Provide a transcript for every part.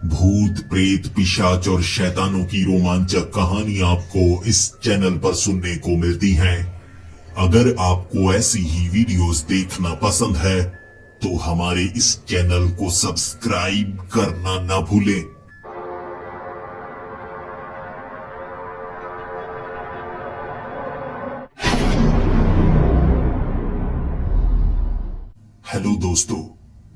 भूत प्रेत पिशाच और शैतानों की रोमांचक कहानी आपको इस चैनल पर सुनने को मिलती हैं। अगर आपको ऐसी ही वीडियोस देखना पसंद है तो हमारे इस चैनल को सब्सक्राइब करना ना भूलें। हेलो दोस्तों,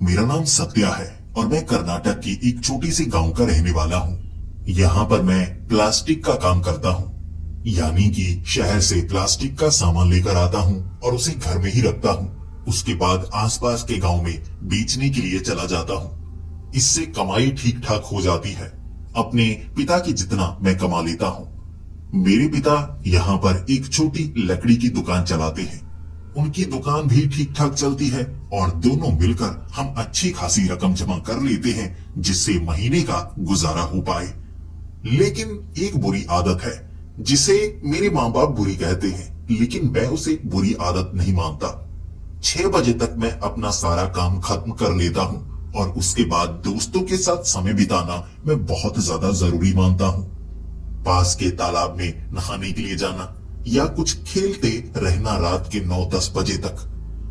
मेरा नाम सत्या है और मैं कर्नाटक की एक छोटी सी गांव का रहने वाला हूँ। यहाँ पर मैं प्लास्टिक का काम करता हूँ, यानी कि शहर से प्लास्टिक का सामान लेकर आता हूँ और उसे घर में ही रखता हूँ। उसके बाद आसपास के गांव में बेचने के लिए चला जाता हूँ। इससे कमाई ठीक ठाक हो जाती है। अपने पिता की जितना मैं कमा लेता हूँ। मेरे पिता यहाँ पर एक छोटी लकड़ी की दुकान चलाते हैं। उनकी दुकान भी ठीक ठाक चलती है और दोनों मिलकर हम अच्छी खासी रकम जमा कर लेते हैं, जिससे महीने का गुजारा हो पाए। लेकिन एक बुरी आदत है जिसे मेरे माँ बाप बुरी कहते हैं, लेकिन मैं उसे बुरी आदत नहीं मानता। 6 बजे तक मैं अपना सारा काम खत्म कर लेता हूँ और उसके बाद दोस्तों के साथ समय बिताना मैं बहुत ज्यादा जरूरी मानता हूँ। पास के तालाब में नहाने के लिए जाना या कुछ खेलते रहना रात के 9-10 बजे तक।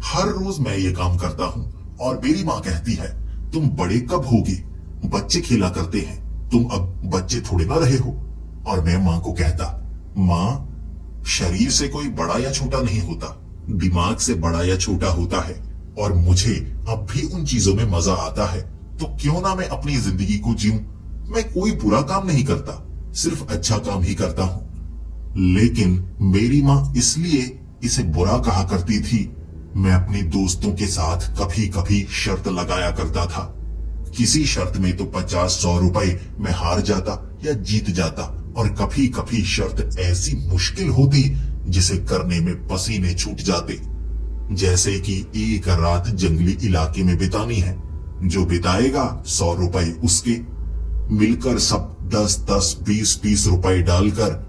हर रोज मैं ये काम करता हूँ और मेरी माँ कहती है, तुम बड़े कब होगे? बच्चे खेला करते हैं, तुम अब बच्चे थोड़े ना रहे हो। और मैं माँ को कहता, माँ, शरीर से कोई बड़ा या छोटा नहीं होता, दिमाग से बड़ा या छोटा होता है और मुझे अब भी उन चीजों में मजा आता है, तो क्यों ना मैं अपनी जिंदगी को जीऊं। मैं कोई बुरा काम नहीं करता, सिर्फ अच्छा काम ही करता हूँ। लेकिन मेरी माँ इसलिए इसे बुरा कहा करती थी। मैं अपने दोस्तों के साथ कभी कभी शर्त लगाया करता था। किसी शर्त में तो 50-100 रुपए मैं हार जाता या जीत जाता, और कभी कभी शर्त ऐसी मुश्किल होती जिसे करने में पसीने छूट जाते। जैसे कि एक रात जंगली इलाके में बितानी है, जो बिताएगा 100 रुपए उसके। मिलकर सब 10-10, 20-20 रुपए डालकर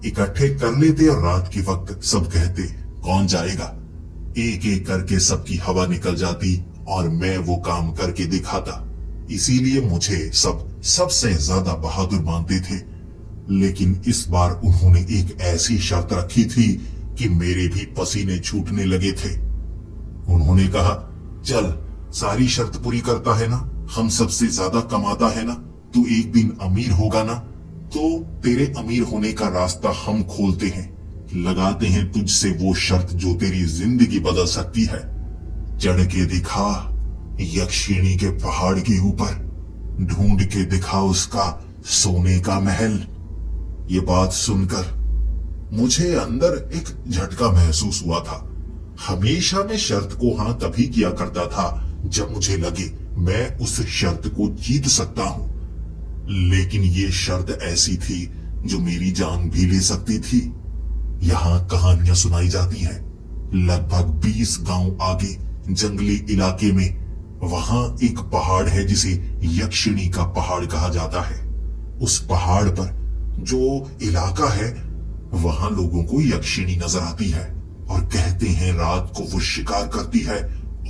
इकट्ठे कर लेते और रात के वक्त सब कहते, कौन जाएगा? एक एक करके सबकी हवा निकल जाती और मैं वो काम करके दिखाता। इसीलिए मुझे सब सबसे ज्यादा बहादुर मानते थे। लेकिन इस बार उन्होंने एक ऐसी शर्त रखी थी कि मेरे भी पसीने छूटने लगे थे। उन्होंने कहा, चल, सारी शर्त पूरी करता है ना, हम सबसे ज्यादा कमाता है ना, तू एक दिन अमीर होगा ना, तो तेरे अमीर होने का रास्ता हम खोलते हैं। लगाते हैं तुझसे वो शर्त जो तेरी जिंदगी बदल सकती है। चढ़ के दिखा यक्षिणी के पहाड़ के ऊपर, ढूंढ के दिखा उसका सोने का महल। ये बात सुनकर मुझे अंदर एक झटका महसूस हुआ था। हमेशा मैं शर्त को हाँ तभी किया करता था जब मुझे लगे मैं उस शर्त को जीत सकता हूँ। लेकिन ये शर्त ऐसी थी जो मेरी जान भी ले सकती थी। यहाँ कहानियां सुनाई जाती हैं। लगभग 20 गांव आगे जंगली इलाके में वहां एक पहाड़ है जिसे यक्षिणी का पहाड़ कहा जाता है। उस पहाड़ पर जो इलाका है वहां लोगों को यक्षिणी नजर आती है और कहते हैं रात को वो शिकार करती है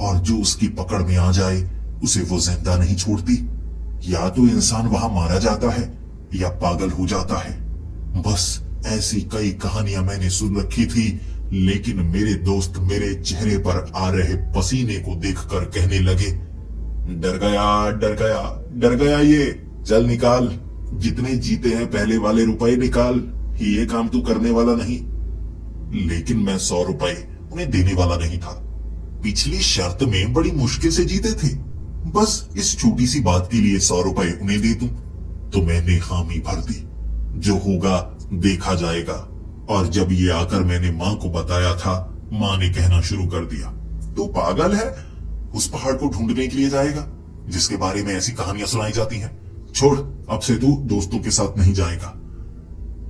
और जो उसकी पकड़ में आ जाए उसे वो जिंदा नहीं छोड़ती। या तो इंसान वहां मारा जाता है या पागल हो जाता है। बस ऐसी कई कहानियां मैंने सुन रखी थी, लेकिन मेरे दोस्त मेरे चेहरे पर आ रहे पसीने को देखकर कहने लगे, डर गया, डर गया, डर गया, ये चल निकाल, जितने जीते हैं पहले वाले रुपए निकाल, ये काम तू करने वाला नहीं। लेकिन मैं 100 रुपए उन्हें देने वाला नहीं था। पिछली शर्त में बड़ी मुश्किल से जीते थे। बस इस छोटी सी बात के लिए 100 रुपए उन्हें दे दूं, तो मैंने हामी भर दी। जो होगा देखा जाएगा। और जब ये आकर मैंने माँ को बताया था, माँ ने कहना शुरू कर दिया, तू पागल है? उस पहाड़ को ढूंढने के लिए जाएगा जिसके बारे में ऐसी कहानियां सुनाई जाती हैं? छोड़, अब से तू दोस्तों के साथ नहीं जाएगा।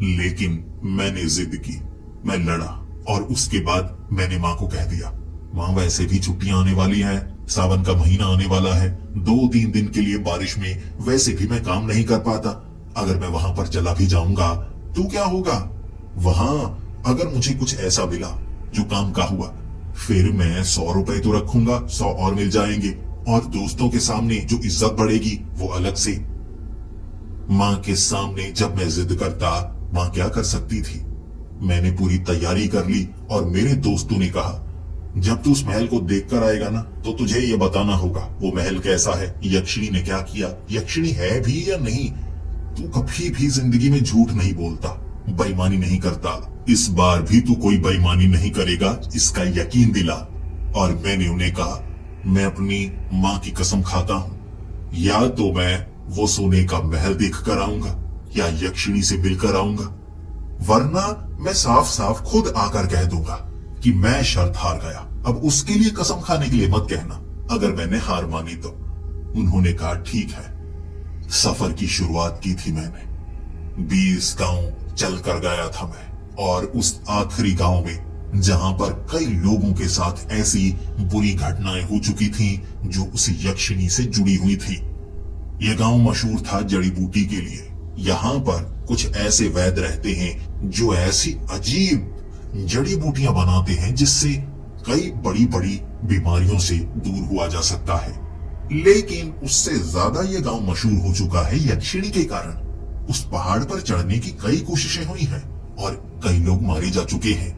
लेकिन मैंने जिद की, मैं लड़ा और उसके बाद मैंने माँ को कह दिया, माँ, वैसे भी छुट्टियां आने वाली हैं, सावन का महीना आने वाला है, 2-3 दिन के लिए बारिश में वैसे भी मैं काम नहीं कर पाता। अगर मैं वहां पर चला भी जाऊंगा तो क्या होगा? वहां अगर मुझे कुछ ऐसा मिला जो काम का हुआ, फिर मैं 100 रुपए तो रखूंगा, 100 और मिल जाएंगे, और दोस्तों के सामने जो इज्जत बढ़ेगी वो अलग से। माँ के सामने जब मैं जिद करता, माँ क्या कर सकती थी। मैंने पूरी तैयारी कर ली और मेरे दोस्तों ने कहा, जब तू उस महल को देखकर आएगा ना, तो तुझे ये बताना होगा वो महल कैसा है, यक्षिणी ने क्या किया, यक्षिणी है भी या नहीं। तू कभी भी जिंदगी में झूठ नहीं बोलता, बेईमानी नहीं करता। इस बार भी तू कोई बेईमानी नहीं करेगा, इसका यकीन दिला। और मैंने उन्हें कहा, मैं अपनी माँ की कसम खाता हूँ, या तो मैं वो सोने का महल देख कर आऊंगा या यक्षिणी से मिलकर आऊंगा, वरना मैं साफ साफ खुद आकर कह दूंगा कि मैं शर्त हार गया। अब उसके लिए कसम खाने के लिए मत कहना अगर मैंने हार मानी तो। उन्होंने कहा, ठीक है। सफर की शुरुआत की थी मैंने। 20 गांव चलकर गया था मैं, और उस आखिरी गांव में जहां पर कई लोगों के साथ ऐसी बुरी घटनाएं हो चुकी थीं जो उस यक्षिणी से जुड़ी हुई थी। यह गांव मशहूर था जड़ी बूटी के लिए। यहाँ पर कुछ ऐसे वैद्य रहते हैं जो ऐसी अजीब जड़ी बूटियां बनाते हैं जिससे कई बड़ी बड़ी बीमारियों से दूर हुआ जा सकता है। लेकिन उससे ज्यादा यह गांव मशहूर हो चुका है यक्षिणी के कारण। उस पहाड़ पर चढ़ने की कई कोशिशें हुई हैं और कई लोग मारे जा चुके हैं।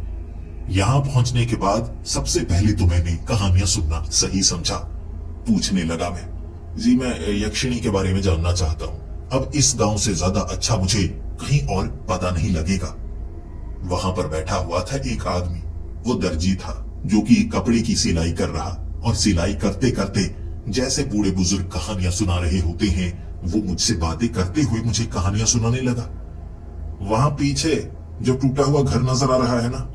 यहाँ पहुंचने के बाद सबसे पहले तो मैंने कहानियां सुनना सही समझा। पूछने लगा मैं, जी मैं यक्षिणी के बारे में जानना चाहता हूँ। अब इस गांव से ज्यादा अच्छा मुझे कहीं और पता नहीं लगेगा। वहां पर बैठा हुआ था एक आदमी। वो दर्जी था जो कि कपड़े की सिलाई कर रहा, और सिलाई करते करते जैसे बूढ़े बुजुर्ग कहानियां सुना रहे होते हैं, वो मुझसे बातें करते हुए मुझे कहानियां सुनाने लगा। वहां पीछे जो टूटा हुआ घर नजर आ रहा है ना,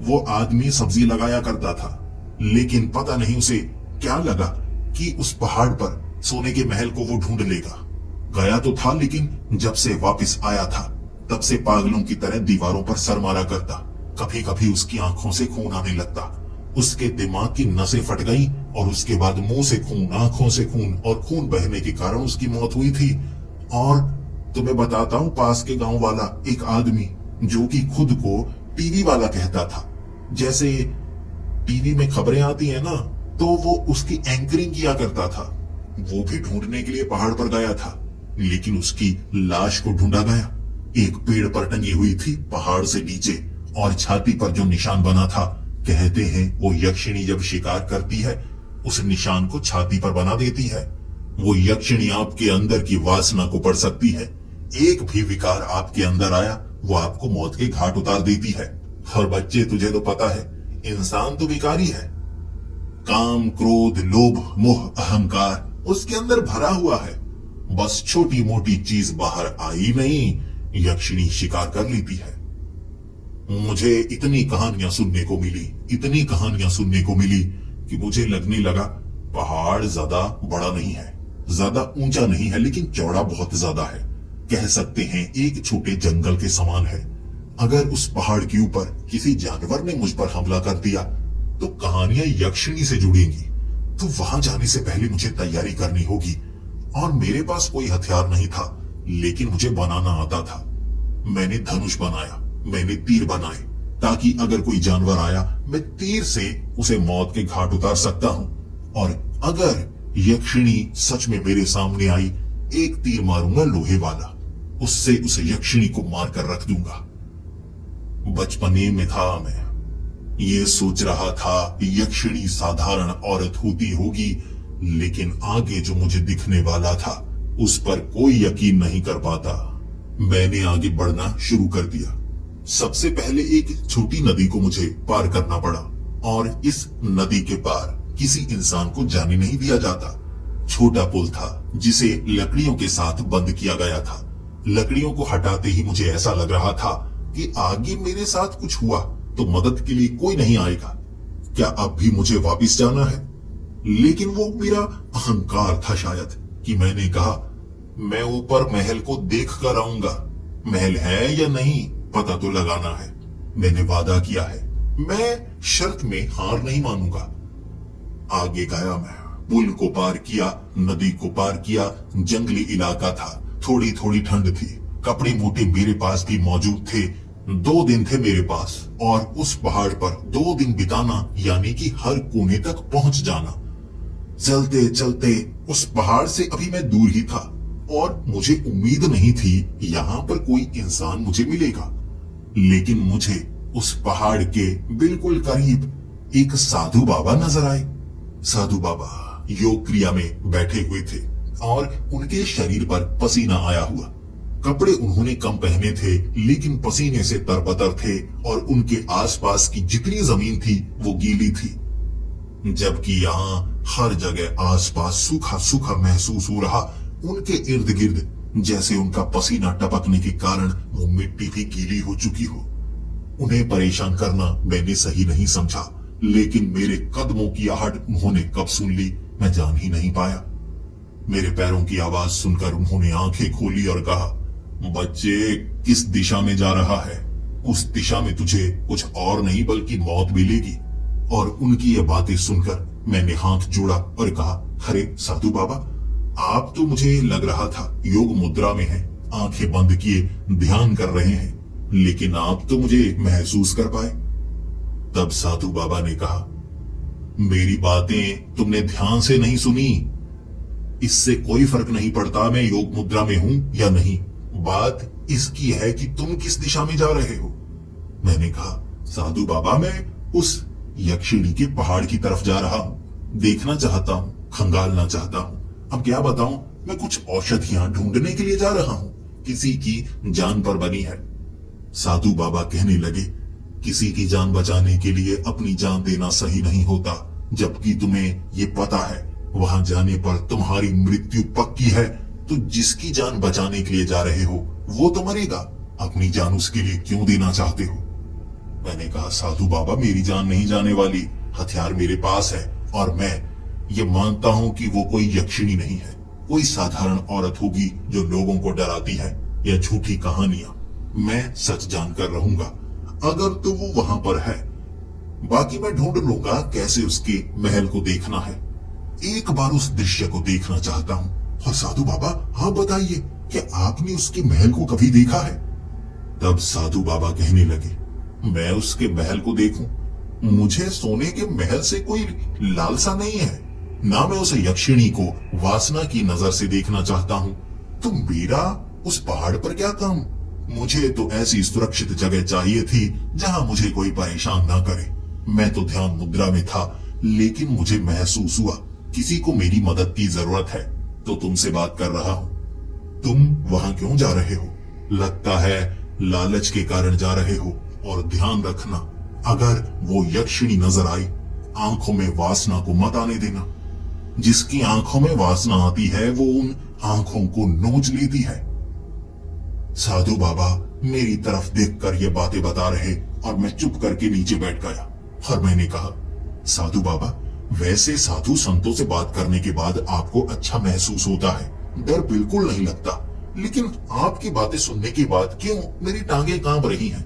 वो आदमी सब्जी लगाया करता था, लेकिन पता नहीं उसे क्या लगा कि उस पहाड़ पर सोने के महल को वो ढूंढ लेगा। गया तो था, लेकिन जब से वापस आया था तब से पागलों की तरह दीवारों पर सर मारा करता। कभी कभी उसकी आंखों से खून आने लगता। उसके दिमाग की नसें फट गई और उसके बाद मुंह से खून, आंखों से खून, और खून बहने के कारण उसकी मौत हुई थी। और तुम्हें बताता हूँ, पास के गांव वाला एक आदमी जो कि खुद को टीवी वाला कहता था, जैसे टीवी में खबरें आती है ना, तो वो उसकी एंकरिंग किया करता था। वो भी ढूंढने के लिए पहाड़ पर गया था, लेकिन उसकी लाश को ढूंढा गया। एक पेड़ पर टंगी हुई थी पहाड़ से नीचे, और छाती पर जो निशान बना था, कहते हैं वो यक्षिणी जब शिकार करती है उस निशान को छाती पर बना देती है। वो यक्षिणी आपके अंदर की वासना को पढ़ सकती है। एक भी विकार आपके अंदर आया, वो आपको मौत के घाट उतार देती है। और बच्चे, तुझे तो पता है, इंसान तो विकारी है। काम, क्रोध, लोभ, मोह, अहंकार उसके अंदर भरा हुआ है। बस छोटी मोटी चीज बाहर आई नहीं, यक्षिणी शिकार कर लेती है। मुझे इतनी कहानियां सुनने को मिली, इतनी कहानियां सुनने को मिली कि मुझे लगने लगा पहाड़ ज्यादा बड़ा नहीं है, ज्यादा ऊंचा नहीं है, लेकिन चौड़ा बहुत ज्यादा है। कह सकते हैं एक छोटे जंगल के समान है। अगर उस पहाड़ के ऊपर किसी जानवर ने मुझ पर हमला कर दिया तो कहानियां यक्षिणी से जुड़ेंगी। तो वहां जाने से पहले मुझे तैयारी करनी होगी, और मेरे पास कोई हथियार नहीं था, लेकिन मुझे बनाना आता था। मैंने धनुष बनाया, मैंने तीर बनाए, ताकि अगर कोई जानवर आया मैं तीर से उसे मौत के घाट उतार सकता हूं। और अगर यक्षिणी सच में मेरे सामने आई, एक तीर मारूंगा लोहे वाला, उससे उस यक्षिणी को मार कर रख दूंगा। बचपने में था मैं ये सोच रहा था यक्षिणी साधारण औरत होती होगी, लेकिन आगे जो मुझे दिखने वाला था उस पर कोई यकीन नहीं कर पाता। मैंने आगे बढ़ना शुरू कर दिया। सबसे पहले एक छोटी नदी को मुझे पार करना पड़ा, और इस नदी के पार किसी इंसान को जाने नहीं दिया जाता। छोटा पुल था जिसे लकड़ियों के साथ बंद किया गया था। लकड़ियों को हटाते ही मुझे ऐसा लग रहा था कि आगे मेरे साथ कुछ हुआ तो मदद के लिए कोई नहीं आएगा। क्या अब भी मुझे वापस जाना है? लेकिन वो मेरा अहंकार था शायद, कि मैंने कहा मैं ऊपर महल को देख कर आऊंगा। महल है या नहीं पता तो लगाना है। मैंने वादा किया है, मैं शर्त में हार नहीं मानूंगा। आगे गया मैं, पुल को पार किया, नदी को पार किया। जंगली इलाका था, थोड़ी थोड़ी ठंड थी, कपड़े मोटे मेरे पास भी मौजूद थे। 2 दिन थे मेरे पास, और उस पहाड़ पर 2 दिन बिताना यानी कि हर कोने तक पहुंच जाना। चलते चलते उस पहाड़ से अभी मैं दूर ही था, और मुझे उम्मीद नहीं थी यहाँ पर कोई इंसान मुझे मिलेगा। लेकिन मुझे उस पहाड़ के बिल्कुल करीब एक साधु बाबा नजर आए। साधु बाबा योग क्रिया में बैठे हुए थे और उनके शरीर पर पसीना आया हुआ। कपड़े उन्होंने कम पहने थे, लेकिन पसीने से तरबतर थे और उनके आसपास की जितनी जमीन थी वो गीली थी, जबकि यहाँ हर जगह आसपास सूखा सूखा महसूस हो रहा। उनके इर्द गिर्द जैसे उनका पसीना टपकने के कारण वो मिट्टी भी गीली हो चुकी हो। उन्हें परेशान करना मैंने सही नहीं समझा, लेकिन मेरे कदमों की आहट उन्होंने कब सुन ली मैं जान ही नहीं पाया। मेरे पैरों की आवाज सुनकर उन्होंने आंखें खोली और कहा, बच्चे, किस दिशा में जा रहा है? उस दिशा में तुझे कुछ और नहीं बल्कि मौत मिलेगी। और उनकी ये बातें सुनकर मैंने हाथ जोड़ा और कहा, अरे साधु बाबा, आप तो मुझे लग रहा था योग मुद्रा में हैं, आंखें बंद किए ध्यान कर रहे हैं, लेकिन आप तो मुझे महसूस कर पाए। तब साधु बाबा ने कहा, मेरी बातें तुमने ध्यान से नहीं सुनी। इससे कोई फर्क नहीं पड़ता मैं योग मुद्रा में हूं या नहीं, बात इसकी है कि तुम किस दिशा में जा रहे हो। मैंने कहा, साधु बाबा, मैं उस यक्षिणी के पहाड़ की तरफ जा रहा हूं, देखना चाहता हूं, खंगालना चाहता हूं। अब क्या बताऊं, मैं कुछ औषधियां ढूंढने के लिए जा रहा हूं, किसी की जान पर बनी है। साधु बाबा कहने लगे, किसी की जान बचाने के लिए अपनी जान देना सही नहीं होता, जबकि तुम्हें ये पता है वहां जाने पर तुम्हारी मृत्यु पक्की है, तो जिसकी जान बचाने के लिए जा रहे हो वो तो मरेगा, अपनी जान उसके लिए क्यों देना चाहते हो? मैंने कहा, साधु बाबा, मेरी जान नहीं जाने वाली, हथियार मेरे पास है और मैं ये मानता हूं कि वो कोई यक्षिणी नहीं है, कोई साधारण औरत होगी जो लोगों को डराती है, या झूठी कहानियां। मैं सच जानकर रहूंगा, अगर तो वो वहां पर है, बाकी मैं ढूंढ लूंगा कैसे उसके महल को देखना है। एक बार उस दृश्य को देखना चाहता हूं। और साधु बाबा, आप बताइए, क्या आपने उसके महल को कभी देखा है? तब साधु बाबा कहने लगे, मैं उसके महल को देखूं? मुझे सोने के महल से कोई लालसा नहीं है, ना मैं उस यक्षिणी को वासना की नजर से देखना चाहता हूं। तो मेरा उस पहाड़ पर क्या काम? मुझे तो ऐसी सुरक्षित जगह चाहिए थी जहां मुझे कोई परेशान ना करे। मैं तो ध्यान मुद्रा में था, लेकिन मुझे महसूस हुआ किसी को मेरी मदद की जरूरत है, तो तुमसे बात कर रहा हूं। तुम वहां क्यों जा रहे हो? लगता है लालच के कारण जा रहे हो। और ध्यान रखना, अगर वो यक्षिणी नजर आई, आंखों में वासना को मत आने देना। जिसकी आंखों में वासना आती है वो उन आंखों को नोच लेती है। साधु बाबा मेरी तरफ देखकर ये बातें बता रहे और मैं चुप करके नीचे बैठ गया। और मैंने कहा, साधु बाबा, वैसे साधु संतों से बात करने के बाद आपको अच्छा महसूस होता है, डर बिल्कुल नहीं लगता, लेकिन आपकी बातें सुनने के बाद क्यों मेरी टांगे कांप रही हैं?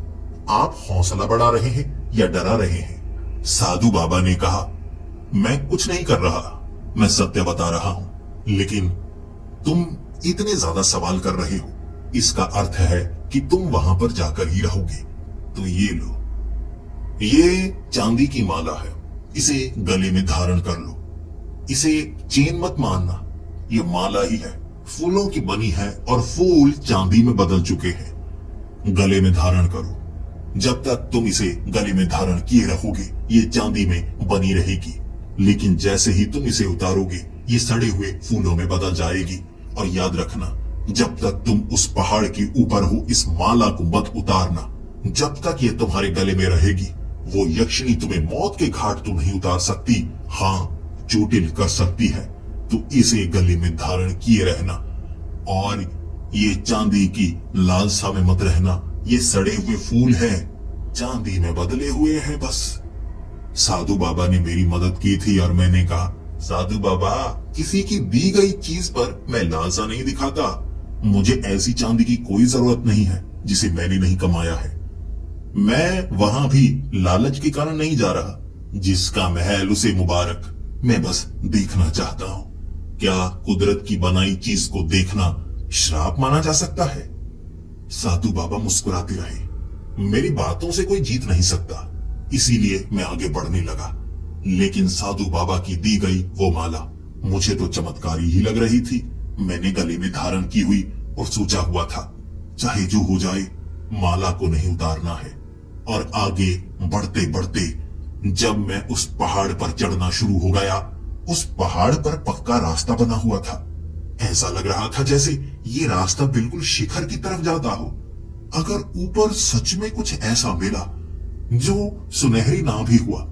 आप हौसला बढ़ा रहे हैं या डरा रहे हैं? साधु बाबा ने कहा, मैं कुछ नहीं कर रहा, मैं सत्य बता रहा हूं, लेकिन तुम इतने ज्यादा सवाल कर रहे हो, इसका अर्थ है कि तुम वहां पर जाकर ही रहोगे। तो ये लो, ये चांदी की माला है, इसे गले में धारण कर लो। इसे चेन मत मानना, ये माला ही है, फूलों की बनी है और फूल चांदी में बदल चुके हैं। गले में धारण करो। जब तक तुम इसे गले में धारण किए रहोगे ये चांदी में बनी रहेगी, लेकिन जैसे ही तुम इसे उतारोगे ये सड़े हुए फूलों में बदल जाएगी। और याद रखना, जब तक तुम उस पहाड़ के ऊपर हो इस माला को मत उतारना। जब तक ये तुम्हारे गले में रहेगी वो यक्षिणी तुम्हें मौत के घाट तो नहीं उतार सकती, हाँ चोटिल कर सकती है। तो इसे गले में धारण किए रहना और ये चांदी की लालसा में मत रहना। ये सड़े हुए फूल हैं, चांदी में बदले हुए हैं बस। साधु बाबा ने मेरी मदद की थी और मैंने कहा, साधु बाबा, किसी की दी गई चीज पर मैं लालसा नहीं दिखाता। मुझे ऐसी चांदी की कोई जरूरत नहीं है जिसे मैंने नहीं कमाया है। मैं वहां भी लालच के कारण नहीं जा रहा। जिसका महल उसे मुबारक, मैं बस देखना चाहता हूं। क्या कुदरत की बनाई चीज को देखना श्राप माना जा सकता है? साधु बाबा मुस्कुराते रहे। मेरी बातों से कोई जीत नहीं सकता, इसीलिए मैं आगे बढ़ने लगा। लेकिन साधु बाबा की दी गई वो माला मुझे तो चमत्कारी ही लग रही थी। मैंने गले में धारण की हुई और सोचा हुआ था, चाहे जो हो जाए माला को नहीं उतारना है। और आगे बढ़ते बढ़ते जब मैं उस पहाड़ पर चढ़ना शुरू हो गया, उस पहाड़ पर पक्का रास्ता बना हुआ था। ऐसा लग रहा था जैसे ये रास्ता बिल्कुल शिखर की तरफ जाता हो। अगर ऊपर सच में कुछ ऐसा मिला जो सुनहरी ना भी हुआ,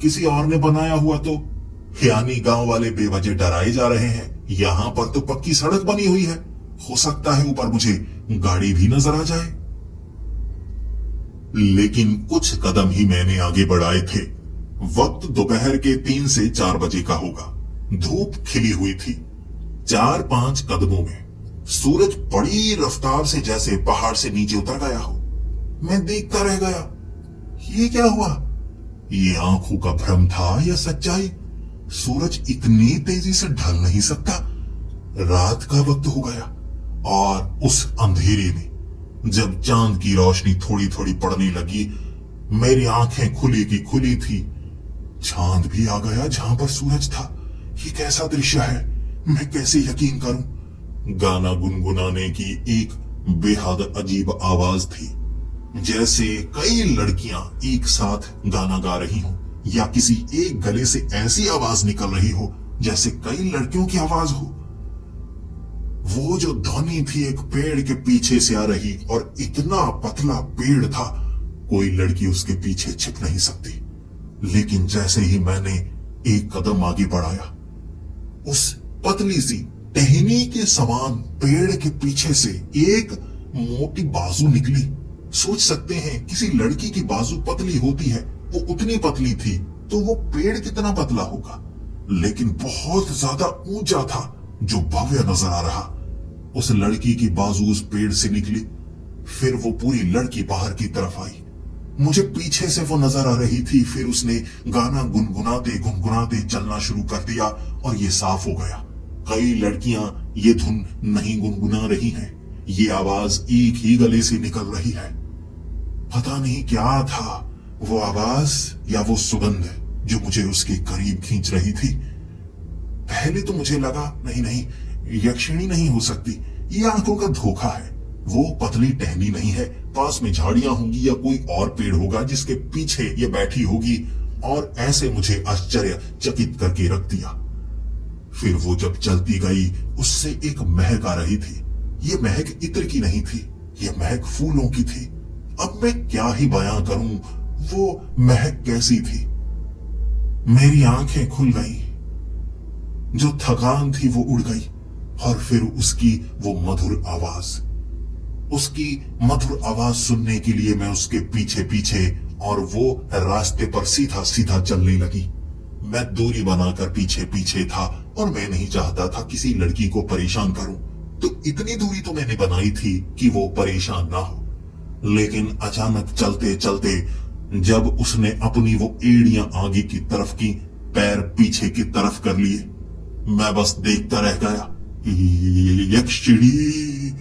किसी और ने बनाया हुआ, तो यानी गांव वाले बेवजह डराए जा रहे हैं। यहां पर तो पक्की सड़क बनी हुई है, हो सकता है ऊपर मुझे गाड़ी भी नजर आ जाए। लेकिन कुछ कदम ही मैंने आगे बढ़ाए थे। वक्त दोपहर के 3 से 4 बजे का होगा। धूप खिली हुई थी। 4-5 कदमों में सूरज बड़ी रफ्तार से जैसे पहाड़ से नीचे उतर गया हो। मैं देखता रह गया, ये क्या हुआ? ये आंखों का भ्रम था या सच्चाई? सूरज इतनी तेजी से ढल नहीं सकता। रात का वक्त हो गया और उस अंधेरे में जब चांद की रोशनी थोड़ी थोड़ी पड़ने लगी, मेरी आंखें खुली की खुली थी। चांद भी आ गया जहां पर सूरज था। ये कैसा दृश्य है, मैं कैसे यकीन करूं? गाना गुनगुनाने की एक बेहद अजीब आवाज थी, जैसे कई लड़कियां एक साथ गाना गा रही हो, या किसी एक गले से ऐसी आवाज निकल रही हो जैसे कई लड़कियों की आवाज हो। वो जो ध्वनि थी एक पेड़ के पीछे से आ रही, और इतना पतला पेड़ था कोई लड़की उसके पीछे छिप नहीं सकती। लेकिन जैसे ही मैंने एक कदम आगे बढ़ाया, उस पतली सी टहनी के समान पेड़ के पीछे से एक मोटी बाजू निकली। सोच सकते हैं किसी लड़की की बाजू पतली होती है, वो उतनी पतली थी, तो वो पेड़ कितना पतला होगा, लेकिन बहुत ज्यादा ऊंचा था, जो भव्य नजर आ रहा। उस लड़की की बाजू उस पेड़ से निकली, फिर वो पूरी लड़की बाहर की तरफ आई। मुझे पीछे से वो नजर आ रही थी। फिर उसने गाना गुनगुनाते गुनगुनाते चलना शुरू कर दिया, और ये साफ हो गया कई लड़कियां ये धुन नहीं गुनगुना रही हैं, ये आवाज एक ही गले से निकल रही है। पता नहीं क्या था वो आवाज या वो सुगंध जो मुझे उसके करीब खींच रही थी। पहले तो मुझे लगा नहीं, यक्षिणी नहीं हो सकती, ये आंखों का धोखा है। वो पतली टहनी नहीं है, पास में झाड़ियां होंगी या कोई और पेड़ होगा जिसके पीछे ये बैठी होगी, और ऐसे मुझे आश्चर्यचकित करके रख दिया। फिर वो जब चलती गई, उससे एक महक आ रही थी। ये महक इत्र की नहीं थी, ये महक फूलों की थी। अब मैं क्या ही बयां करूं वो महक कैसी थी। मेरी आंखें खुल गई, जो थकान थी वो उड़ गई, और फिर उसकी वो मधुर आवाज सुनने के लिए मैं उसके पीछे पीछे और वो रास्ते पर सीधा सीधा चलने लगी। मैं दूरी बनाकर पीछे पीछे था, और मैं नहीं चाहता था किसी लड़की को परेशान करूं, तो इतनी दूरी तो मैंने बनाई थी कि वो परेशान ना हो। लेकिन अचानक चलते चलते जब उसने अपनी वो एड़ियां आगे की तरफ की, पैर पीछे की तरफ कर लिए, मैं बस देखता रह गया। यक्षिणी।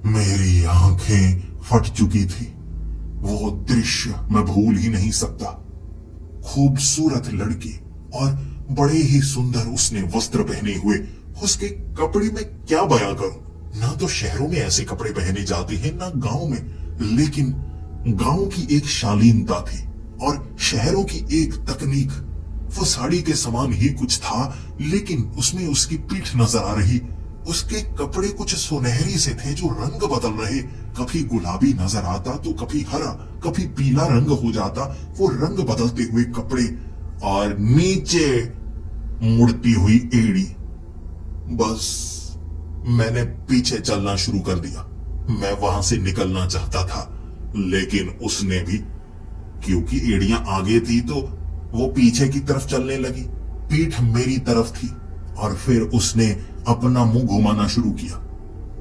मेरी आंखें फट चुकी थी। वो दृश्य मैं भूल ही नहीं सकता। खूबसूरत लड़की, और बड़े ही सुंदर उसने वस्त्र पहने हुए। उसके कपड़े में क्या बयां करूं। ना तो शहरों में ऐसे कपड़े पहने जाते हैं, ना गांव में, लेकिन गांव की एक शालीनता थी और शहरों की एक तकनीक। वो साड़ी के समान ही कुछ था, लेकिन उसमें उसकी पीठ नजर आ रही। उसके कपड़े कुछ सुनहरी से थे जो रंग बदल रहे, कभी गुलाबी नजर आता तो कभी हरा, कभी पीला रंग हो जाता। वो रंग बदलते हुए कपड़े, और नीचे मुड़ती हुई एड़ी। बस मैंने पीछे चलना शुरू कर दिया। मैं वहां से निकलना चाहता था, लेकिन उसने भी, क्योंकि एड़ियां आगे थी तो वो पीछे की तरफ चलने लगी। पीठ मेरी तरफ थी, और फिर उसने अपना मुंह घुमाना शुरू किया,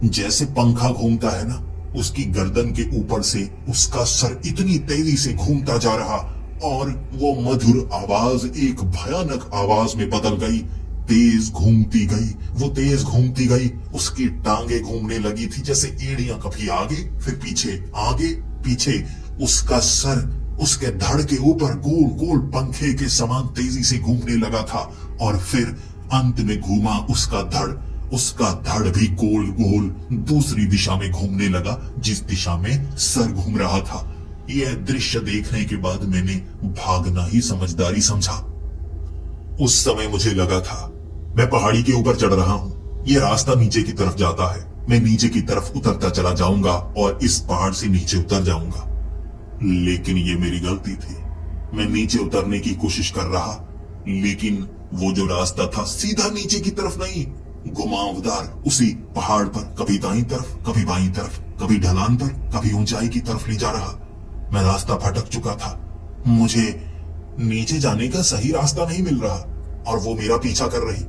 जैसे पंखा घूमता है ना। उसकी गर्दन के ऊपर से उसका सर इतनी तेजी से घूमता जा रहा, और वो मधुर आवाज एक भयानक आवाज में बदल गई। तेज घूमती गई, वो तेज घूमती गई। उसकी टांगे घूमने लगी थी जैसे एड़ियां, कभी आगे फिर पीछे, आगे पीछे। उसका सर उसके धड़ के ऊपर गोल गोल पंखे के समान तेजी से घूमने लगा था, और फिर अंत में घूमा उसका धड़ उसका धड़ भी गोल गोल दूसरी दिशा में घूमने लगा जिस दिशा में सर घूम रहा था। यह दृश्य देखने के बाद मैंने भागना ही समझदारी समझा। उस समय मुझे लगा था मैं पहाड़ी के ऊपर चढ़ रहा हूं, यह रास्ता नीचे की तरफ जाता है, मैं नीचे की तरफ उतरता चला जाऊंगा और इस पहाड़ से नीचे उतर जाऊंगा। लेकिन ये मेरी गलती थी। मैं नीचे उतरने की कोशिश कर रहा, लेकिन वो जो रास्ता था सीधा नीचे की तरफ नहीं, घुमावदार उसी पहाड़ पर कभी दाईं तरफ, कभी बाईं तरफ, कभी ढलान पर, कभी ऊंचाई की तरफ ले जा रहा। मैं रास्ता भटक चुका था। मुझे नीचे जाने का सही रास्ता नहीं मिल रहा और वो मेरा पीछा कर रही।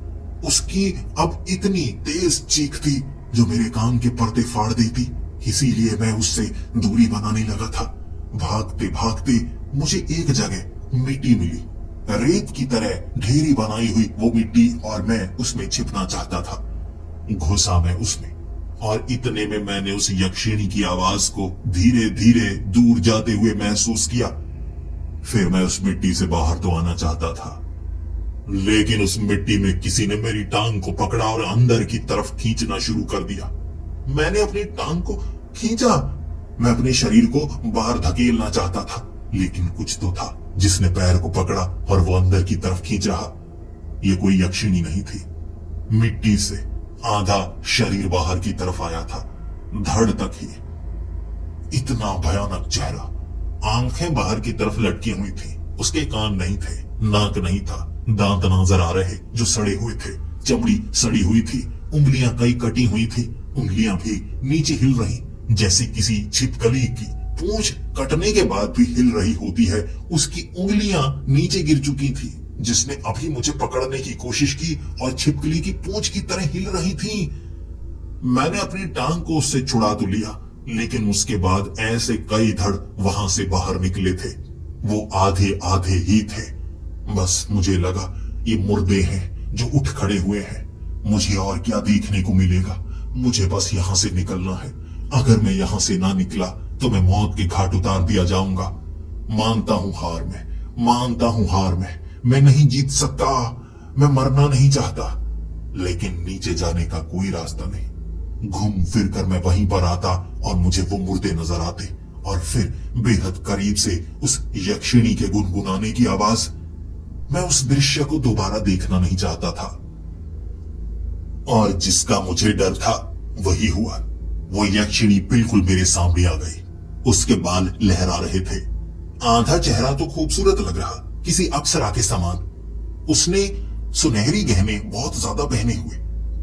उसकी अब इतनी तेज चीख थी जो मेरे कान के पर्दे फाड़ देती। इसीलिए मैं उससे दूरी बनाने लगा था। भागते भागते मुझे एक जगह मिट्टी मिली, रेत की तरह ढेरी बनाई हुई वो मिट्टी, और मैं उसमें छिपना चाहता था। घुसा मैं उसमें और इतने में मैंने उस यक्षिणी की आवाज को धीरे धीरे दूर जाते हुए महसूस किया। फिर मैं उस मिट्टी से बाहर तो आना चाहता था, लेकिन उस मिट्टी में किसी ने मेरी टांग को पकड़ा और अंदर की तरफ खींचना शुरू कर दिया। मैंने अपनी टांग को खींचा। मैं अपने शरीर को बाहर धकेलना चाहता था, लेकिन कुछ तो था जिसने पैर को पकड़ा और वो अंदर की तरफ खींच रहा। ये कोई यक्षिणी नहीं थी। मिट्टी से आधा शरीर बाहर की तरफ आया था, धड़ तक ही। इतना भयानक चेहरा, आंखें बाहर की तरफ लटकी हुई थी, उसके कान नहीं थे, नाक नहीं था, दांत नजर आ रहे जो सड़े हुए थे, चमड़ी सड़ी हुई थी, उंगलियां कई कटी हुई थी, उंगलियां भी नीचे हिल रही जैसे किसी छिपकली की पूंछ कटने के बाद भी हिल रही होती है। उसकी उंगलियां नीचे गिर चुकी थी, जिसने अभी मुझे पकड़ने की कोशिश की और छिपकली की पूंछ की तरह हिल रही थी। मैंने अपनी टांग को उससे छुड़ा तो लिया, लेकिन उसके बाद ऐसे कई धड़ वहां से बाहर निकले थे। वो आधे आधे ही थे। बस मुझे लगा ये मुर्दे हैं जो उठ खड़े हुए हैं। मुझे और क्या देखने को मिलेगा? मुझे बस यहां से निकलना है। अगर मैं यहां से ना निकला तो मैं मौत के घाट उतार दिया जाऊंगा। मानता हूं हार में, मैं नहीं जीत सकता। मैं मरना नहीं चाहता, लेकिन नीचे जाने का कोई रास्ता नहीं। घूम फिर कर मैं वहीं पर आता और मुझे वो मुर्दे नजर आते, और फिर बेहद करीब से उस यक्षिणी के गुनगुनाने की आवाज। मैं उस दृश्य को दोबारा देखना नहीं चाहता था, और जिसका मुझे डर था वही हुआ। वो यक्षिणी बिल्कुल मेरे सामने आ गई। उसके बाल लहरा रहे थे। आधा चेहरा तो खूबसूरत लग रहा, किसी अप्सरा के समान। उसने सुनहरी गहने बहुत ज्यादा पहने हुए,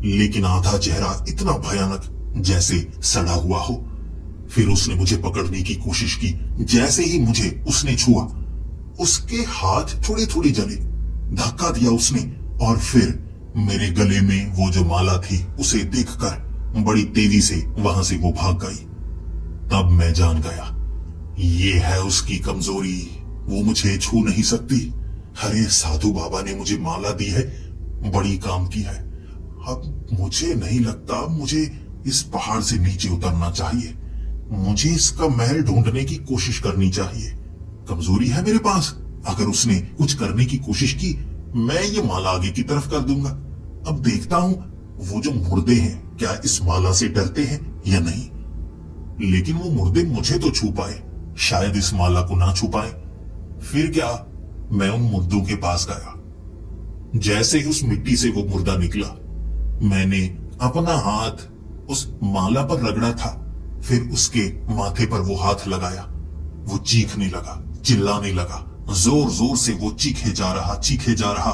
लेकिन आधा चेहरा इतना भयानक जैसे सड़ा हुआ हो। फिर उसने मुझे पकड़ने की कोशिश की। जैसे ही मुझे उसने छुआ, उसके हाथ थोड़े थोड़े जले। धक्का दिया उसने, और फिर मेरे गले में वो जो माला थी उसे देखकर बड़ी तेजी से वहां से वो भाग गई। तब मैं जान गया, ये है उसकी कमजोरी। वो मुझे छू नहीं सकती। अरे साधु बाबा ने मुझे माला दी है, बड़ी काम की है। अब मुझे नहीं लगता मुझे इस पहाड़ से नीचे उतरना चाहिए। मुझे इसका महल ढूंढने की कोशिश करनी चाहिए। कमजोरी है मेरे पास। अगर उसने कुछ करने की कोशिश की, मैं ये माला आगे की तरफ कर दूंगा। अब देखता हूं वो जो मुर्दे हैं क्या इस माला से डरते हैं या नहीं। लेकिन वो मुर्दे मुझे तो छू पाए, शायद इस माला को ना छू पाए। फिर क्या, मैं उन मुर्दों के पास गया। जैसे ही उस मिट्टी से वो मुर्दा निकला, मैंने अपना हाथ उस माला पर रगड़ा था। फिर उसके माथे पर वो हाथ लगाया। वो चीखने लगा, चिल्लाने लगा। जोर जोर से वो चीखे जा रहा।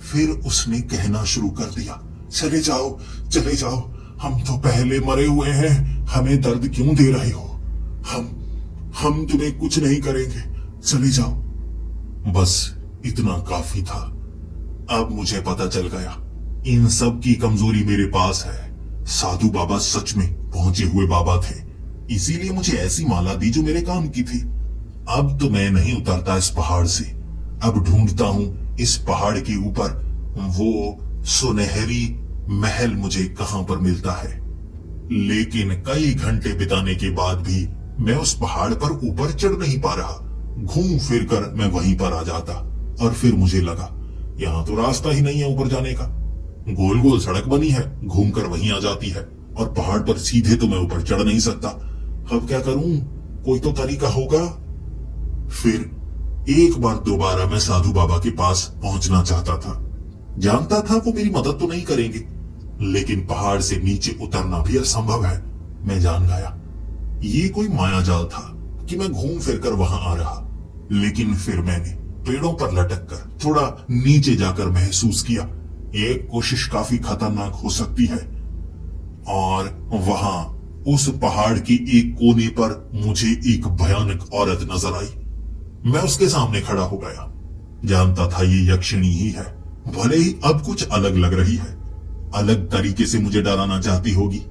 फिर उसने कहना शुरू कर दिया, चले जाओ, हम तो पहले मरे हुए हैं। हमें दर्द क्यों दे रहे हो? हम तुम्हें कुछ नहीं करेंगे, चले जाओ। बस इतना काफी था। अब मुझे पता चल गया, इन सब की कमजोरी मेरे पास है। साधु बाबा सच में पहुंचे हुए बाबा थे, इसीलिए मुझे ऐसी माला दी जो मेरे काम की थी। अब तो मैं नहीं उतरता इस पहाड़ से। अब ढूंढता हूं इस पहाड़ के ऊपर वो सुनहरी महल मुझे कहां पर मिलता है। लेकिन कई घंटे बिताने के बाद भी मैं उस पहाड़ पर ऊपर चढ़ नहीं पा रहा। घूम फिर कर मैं वहीं पर आ जाता, और फिर मुझे लगा यहां तो रास्ता ही नहीं है ऊपर जाने का। गोल गोल सड़क बनी है, घूमकर वहीं आ जाती है, और पहाड़ पर सीधे तो मैं ऊपर चढ़ नहीं सकता। अब क्या करूं? कोई तो तरीका होगा। फिर एक बार दोबारा मैं साधु बाबा के पास पहुंचना चाहता था। जानता था वो मेरी मदद तो नहीं करेंगे, लेकिन पहाड़ से नीचे उतरना भी असंभव है। मैं जान गया ये कोई माया जाल था कि मैं घूम फिर कर वहां आ रहा। लेकिन फिर मैंने पेड़ों पर लटक कर थोड़ा नीचे जाकर महसूस किया ये कोशिश काफी खतरनाक हो सकती है। और वहां उस पहाड़ की एक कोने पर मुझे एक भयानक औरत नजर आई। मैं उसके सामने खड़ा हो गया। जानता था ये यक्षिणी ही है, भले ही अब कुछ अलग लग रही है, अलग तरीके से मुझे डराना चाहती होगी।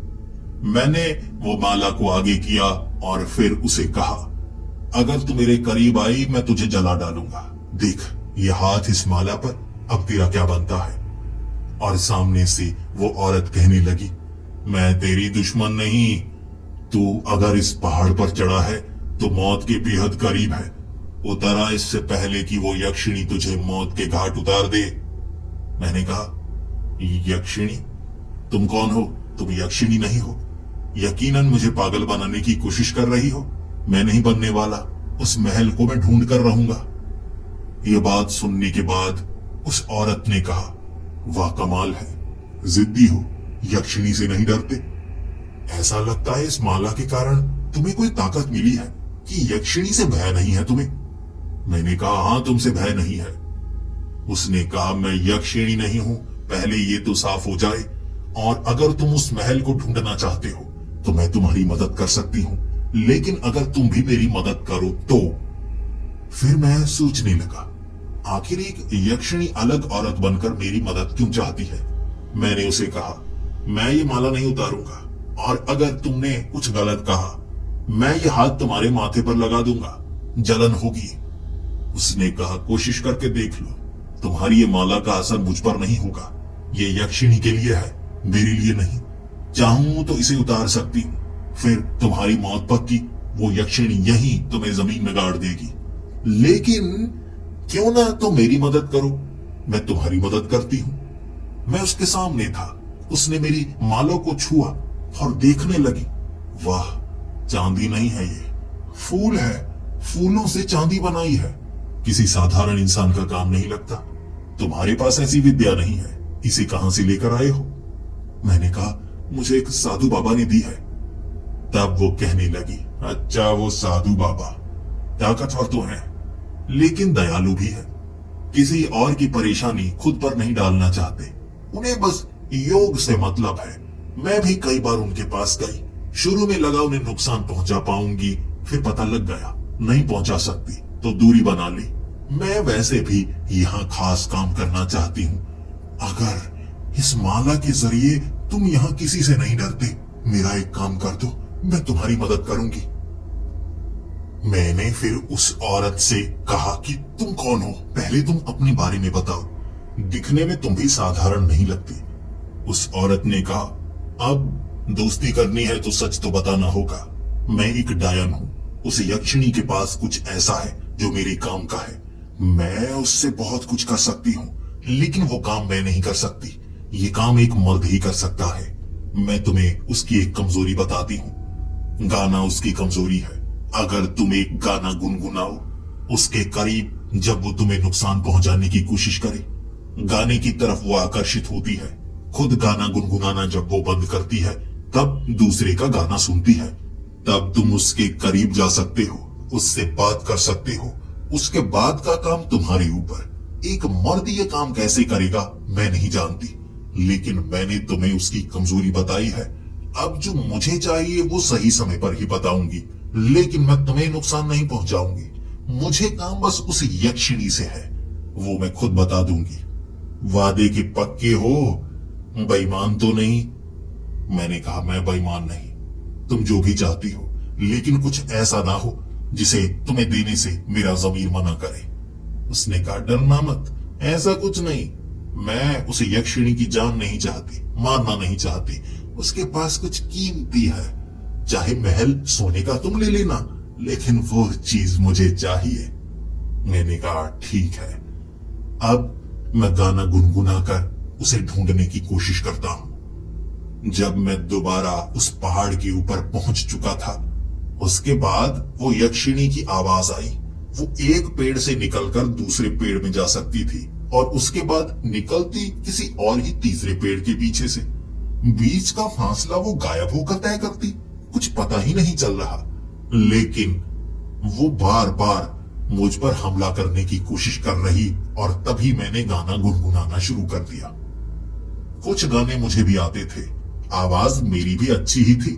मैंने वो माला को आगे किया और फिर उसे कहा, अगर तू मेरे करीब आई मैं तुझे जला डालूंगा। देख ये हाथ इस माला पर, अब तेरा क्या बनता है। और सामने से वो औरत कहने लगी, मैं तेरी दुश्मन नहीं, तू अगर इस पहाड़ पर चढ़ा है तो मौत के बेहद करीब है। उतरा इससे पहले कि वो यक्षिणी तुझे मौत के घाट उतार दे। मैंने कहा, यक्षिणी? तुम कौन हो? तुम यक्षिणी नहीं हो। यकीनन मुझे पागल बनाने की कोशिश कर रही हो। मैं नहीं बनने वाला, उस महल को मैं ढूंढ कर रहूंगा। ये बात सुनने के बाद उस औरत ने कहा, वाह कमाल है, जिद्दी हो, यक्षिणी से नहीं डरते। ऐसा लगता है इस माला के कारण तुम्हें कोई ताकत मिली है कि यक्षिणी से भय नहीं है तुम्हें। मैंने कहा, हाँ तुमसे भय नहीं है। उसने कहा, मैं यक्षिणी नहीं हूं, पहले ये तो साफ हो जाए। और अगर तुम उस महल को ढूंढना चाहते हो तो मैं तुम्हारी मदद कर सकती हूं, लेकिन अगर तुम भी मेरी मदद करो तो। फिर मैं सोचने लगा, आखिर एक यक्षिणी अलग औरत बनकर मेरी मदद क्यों चाहती है। मैंने उसे कहा, मैं ये माला नहीं उतारूंगा, और अगर तुमने कुछ गलत कहा मैं ये हाथ तुम्हारे माथे पर लगा दूंगा, जलन होगी। उसने कहा, कोशिश करके देख लो, तुम्हारी ये माला का असर मुझ पर नहीं होगा। ये यक्षिणी के लिए है, मेरे लिए नहीं। चाहूं तो इसे उतार सकती हूँ, फिर तुम्हारी मौत पक्की। वो यक्षिणी यहीं तुम्हें जमीन में गाड़ देगी। लेकिन क्यों ना तुम मेरी मदद करो, मैं तुम्हारी मदद करती हूँ। मैं उसके सामने था, उसने मेरी माला को छुआ और देखने लगी। वाह, चांदी नहीं है ये, फूल है, फूलों से चांदी बनाई है। किसी साधारण इंसान का काम नहीं लगता। तुम्हारे पास ऐसी विद्या नहीं है, इसे कहां से लेकर आए हो। मैंने कहा, मुझे एक साधु बाबा ने दी है। तब वो कहने लगी, अच्छा वो साधु बाबा ताकतवर तो है, लेकिन दयालु भी है। किसी और की परेशानी खुद पर नहीं डालना चाहते, उन्हें बस योग से मतलब है। मैं भी कई बार उनके पास गई, शुरू में लगा उन्हें नुकसान पहुंचा पाऊंगी, फिर पता लग गया नहीं पहुंचा सकती तो दूरी बना ली। मैं वैसे भी यहाँ खास काम करना चाहती हूँ। अगर इस माला के जरिए तुम यहाँ किसी से नहीं डरते, मेरा एक काम कर दो, मैं तुम्हारी मदद करूंगी। मैंने फिर उस औरत से कहा कि तुम कौन हो, पहले तुम अपने बारे में बताओ, दिखने में तुम भी साधारण नहीं लगती। उस औरत ने कहा, अब दोस्ती करनी है तो सच तो बताना होगा। मैं एक डायन हूँ, उस यक्षिणी के पास कुछ ऐसा है जो मेरे काम का है। मैं उससे बहुत कुछ कर सकती हूँ, लेकिन वो काम मैं नहीं कर सकती। ये काम एक मर्द ही कर सकता है। मैं तुम्हें उसकी एक कमजोरी बताती हूँ। गाना उसकी कमजोरी है। अगर तुम एक गाना गुनगुनाओ उसके करीब, जब वो तुम्हें नुकसान पहुंचाने की कोशिश करे, गाने की तरफ वो आकर्षित होती है। खुद गाना गुनगुनाना जब वो बंद करती है, तब दूसरे का गाना सुनती है। तब तुम उसके करीब जा सकते हो, उससे बात कर सकते हो। उसके बाद का काम तुम्हारे ऊपर। एक मर्द ये काम कैसे करेगा मैं नहीं जानती, लेकिन मैंने तुम्हें उसकी कमजोरी बताई है। अब जो मुझे चाहिए वो सही समय पर ही बताऊंगी, लेकिन मैं तुम्हें नुकसान नहीं पहुंचाऊंगी। मुझे काम बस उस यक्षिणी से है, वो मैं खुद बता दूंगी। वादे के पक्के हो, बेईमान तो नहीं। मैंने कहा, मैं बेईमान नहीं, तुम जो भी चाहती हो, लेकिन कुछ ऐसा ना हो जिसे तुम्हें देने से मेरा ज़मीर मना करे। उसने कहा, डरना मत, ऐसा कुछ नहीं। मैं उस यक्षिणी की जान नहीं चाहती, मारना नहीं चाहती। उसके पास कुछ कीमती है, चाहे महल सोने का तुम ले लेना, लेकिन वो चीज मुझे चाहिए। मैंने कहा, ठीक है। अब मैं गाना गुनगुना कर उसे ढूंढने की कोशिश करता हूं। जब मैं दोबारा उस पहाड़ के ऊपर पहुंच चुका था, उसके बाद वो यक्षिणी की आवाज आई। वो एक पेड़ से निकलकर दूसरे पेड़ में जा सकती थी और उसके बाद निकलती किसी और ही तीसरे पेड़ के पीछे से। बीच का फासला वो गायब होकर तय करती, कुछ पता ही नहीं चल रहा। लेकिन वो बार बार मुझ पर हमला करने की कोशिश कर रही और तभी मैंने गाना गुनगुनाना शुरू कर दिया। कुछ गाने मुझे भी आते थे, आवाज मेरी भी अच्छी ही थी।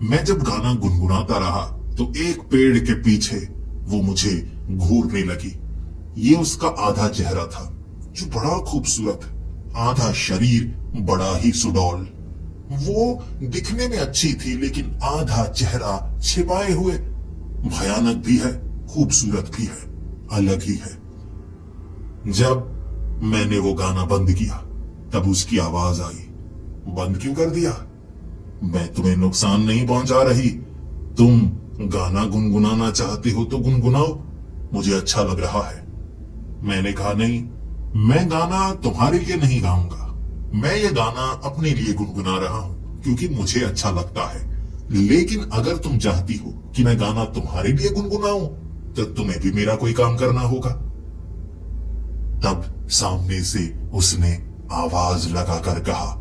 मैं जब गाना गुनगुनाता रहा तो एक पेड़ के पीछे वो मुझे घूरने लगी। ये उसका आधा चेहरा था जो बड़ा खूबसूरत, आधा शरीर बड़ा ही सुडौल। वो दिखने में अच्छी थी लेकिन आधा चेहरा छिपाए हुए भयानक भी है, खूबसूरत भी है, अलग ही है। जब मैंने वो गाना बंद किया तब उसकी आवाज आई, बंद क्यों कर दिया? मैं तुम्हें नुकसान नहीं पहुंचा रही। तुम गाना गुनगुनाना चाहते हो तो गुनगुनाओ, मुझे अच्छा लग रहा है। मैंने कहा नहीं, मैं गाना तुम्हारे लिए नहीं गाऊंगा। मैं ये गाना अपने लिए गुनगुना रहा हूं क्योंकि मुझे अच्छा लगता है। लेकिन अगर तुम चाहती हो कि मैं गाना तुम्हारे लिए गुनगुनाऊं तो तुम्हें भी मेरा कोई काम करना होगा। तब सामने से उसने आवाज लगाकर कहा,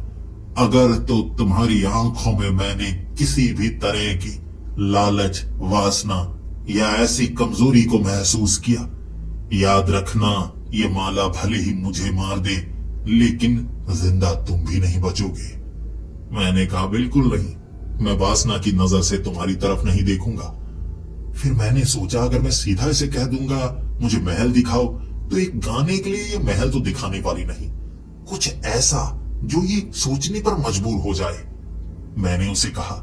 अगर तो तुम्हारी आंखों में मैंने किसी भी तरह की लालच, वासना या ऐसी कमजोरी को महसूस किया, याद रखना ये माला भले ही मुझे मार दे लेकिन जिंदा तुम भी नहीं बचोगे। मैंने कहा बिल्कुल नहीं, मैं वासना की नजर से तुम्हारी तरफ नहीं देखूंगा। फिर मैंने सोचा अगर मैं सीधा इसे कह दूंगा मुझे महल दिखाओ तो एक गाने के लिए ये महल तो दिखाने वाली नहीं, कुछ ऐसा जो ये सोचने पर मजबूर हो जाए। मैंने उसे कहा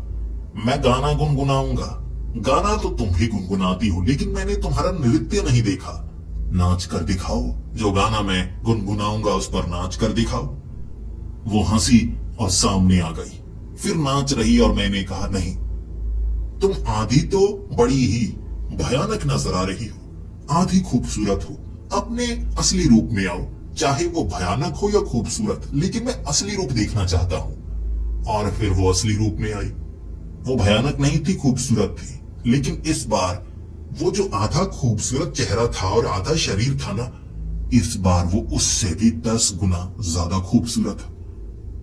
मैं गाना गुनगुनाऊंगा। गाना तो तुम भी गुनगुनाती हो लेकिन मैंने तुम्हारा नृत्य नहीं देखा। नाच कर दिखाओ, जो गाना मैं गुनगुनाऊंगा उस पर नाच कर दिखाओ। वो हंसी और सामने आ गई, फिर नाच रही और मैंने कहा नहीं, तुम आधी तो बड़ी ही भयानक नजर आ रही हो, आधी खूबसूरत हो। अपने असली रूप में आओ, चाहे वो भयानक हो या खूबसूरत, लेकिन मैं असली रूप देखना चाहता हूं। और फिर वो असली रूप में आई। वो भयानक नहीं थी, खूबसूरत थी, लेकिन इस बार वो जो आधा खूबसूरत चेहरा था और आधा शरीर था ना, इस बार वो उससे भी 10 गुना ज्यादा खूबसूरत।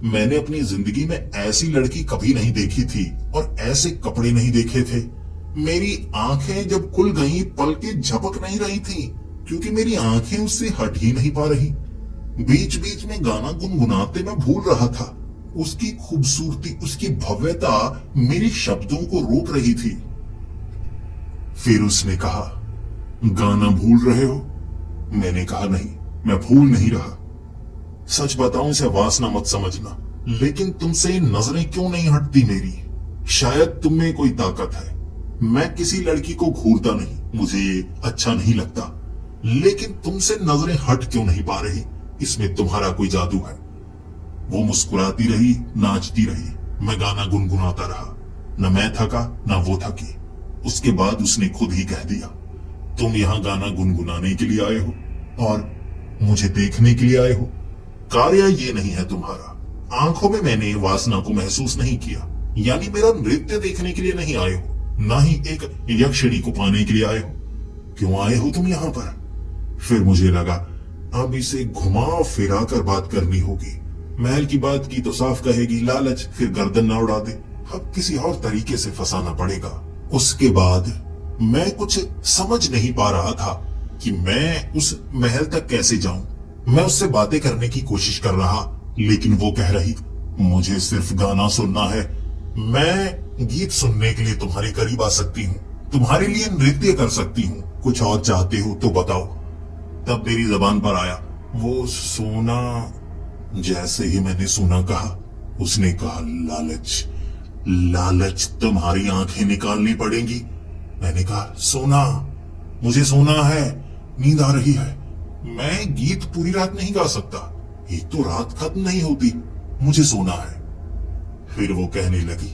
मैंने अपनी जिंदगी में ऐसी लड़की कभी नहीं देखी थी और ऐसे कपड़े नहीं देखे थे। मेरी आंखें जब खुल गईं, पलकें झपक नहीं रही थी क्योंकि मेरी आंखें उससे हट ही नहीं पा रही। बीच बीच में गाना गुनगुनाते मैं भूल रहा था। उसकी खूबसूरती, उसकी भव्यता मेरे शब्दों को रोक रही थी। फिर उसने कहा, गाना भूल रहे हो? मैंने कहा नहीं, मैं भूल नहीं रहा। सच बताऊं इसे वासना मत समझना, लेकिन तुमसे नजरें क्यों नहीं हटती मेरी? शायद तुम में कोई ताकत है। मैं किसी लड़की को घूरता नहीं, मुझे ये अच्छा नहीं लगता, लेकिन तुमसे नजरें हट क्यों नहीं पा रही? इसमें तुम्हारा कोई जादू है। वो मुस्कुराती रही, नाचती रही, मैं गाना गुनगुनाता रहा। न मैं थका न वो थकी। उसके बाद उसने खुद ही कह दिया, तुम यहाँ गाना गुनगुनाने के लिए आए हो और मुझे देखने के लिए आए हो। कार्य ये नहीं है तुम्हारा। आंखों में मैंने वासना को महसूस नहीं किया, यानी मेरा नृत्य देखने के लिए नहीं आए हो, ना ही एक यक्षिणी को पाने के लिए आए हो। क्यों आए हो तुम यहाँ पर? फिर मुझे लगा अब इसे घुमा फिरा कर बात करनी होगी। महल की बात की तो साफ कहेगी लालच, फिर गर्दन ना उड़ा दे। अब किसी और तरीके से फंसाना पड़ेगा। उसके बाद मैं कुछ समझ नहीं पा रहा था कि मैं उस महल तक कैसे जाऊं। मैं उससे बातें करने की कोशिश कर रहा, लेकिन वो कह रही, मुझे सिर्फ गाना सुनना है। मैं गीत सुनने के लिए तुम्हारे करीब आ सकती हूँ, तुम्हारे लिए नृत्य कर सकती हूँ। कुछ और चाहते हो तो बताओ। तब मेरी जबान पर आया वो सोना। जैसे ही मैंने सोना कहा, उसने कहा लालच। लालच, तुम्हारी आंखें निकालनी पड़ेंगी। मैंने कहा सोना, मुझे सोना है, नींद आ रही है। मैं गीत पूरी रात नहीं गा सकता, एक तो रात खत्म नहीं होती, मुझे सोना है। फिर वो कहने लगी,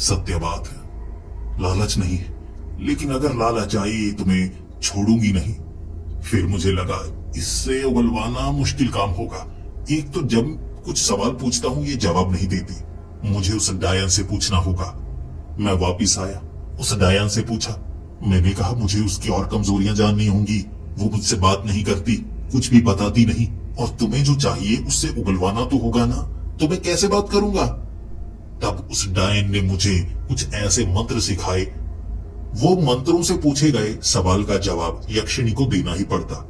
सत्य बात है, लालच नहीं है, लेकिन अगर लालच आई तो मैं छोड़ूंगी नहीं। फिर मुझे लगा इससे उगलवाना मुश्किल काम होगा, एक तो जब कुछ सवाल पूछता हूँ ये जवाब नहीं देती। मुझे उस डायन से पूछना होगा। मैं वापिस आया, उस डायन से पूछा। मैंने कहा मुझे उसकी और कमजोरियां जाननी होंगी। वो मुझसे बात नहीं करती, कुछ भी बताती नहीं, और तुम्हें जो चाहिए उससे उगलवाना तो होगा ना, तो मैं कैसे बात करूंगा? तब उस डायन ने मुझे कुछ ऐसे मंत्र सिखाए। वो मंत्रों से पूछे गए सवाल का जवाब यक्षिणी को देना ही पड़ता।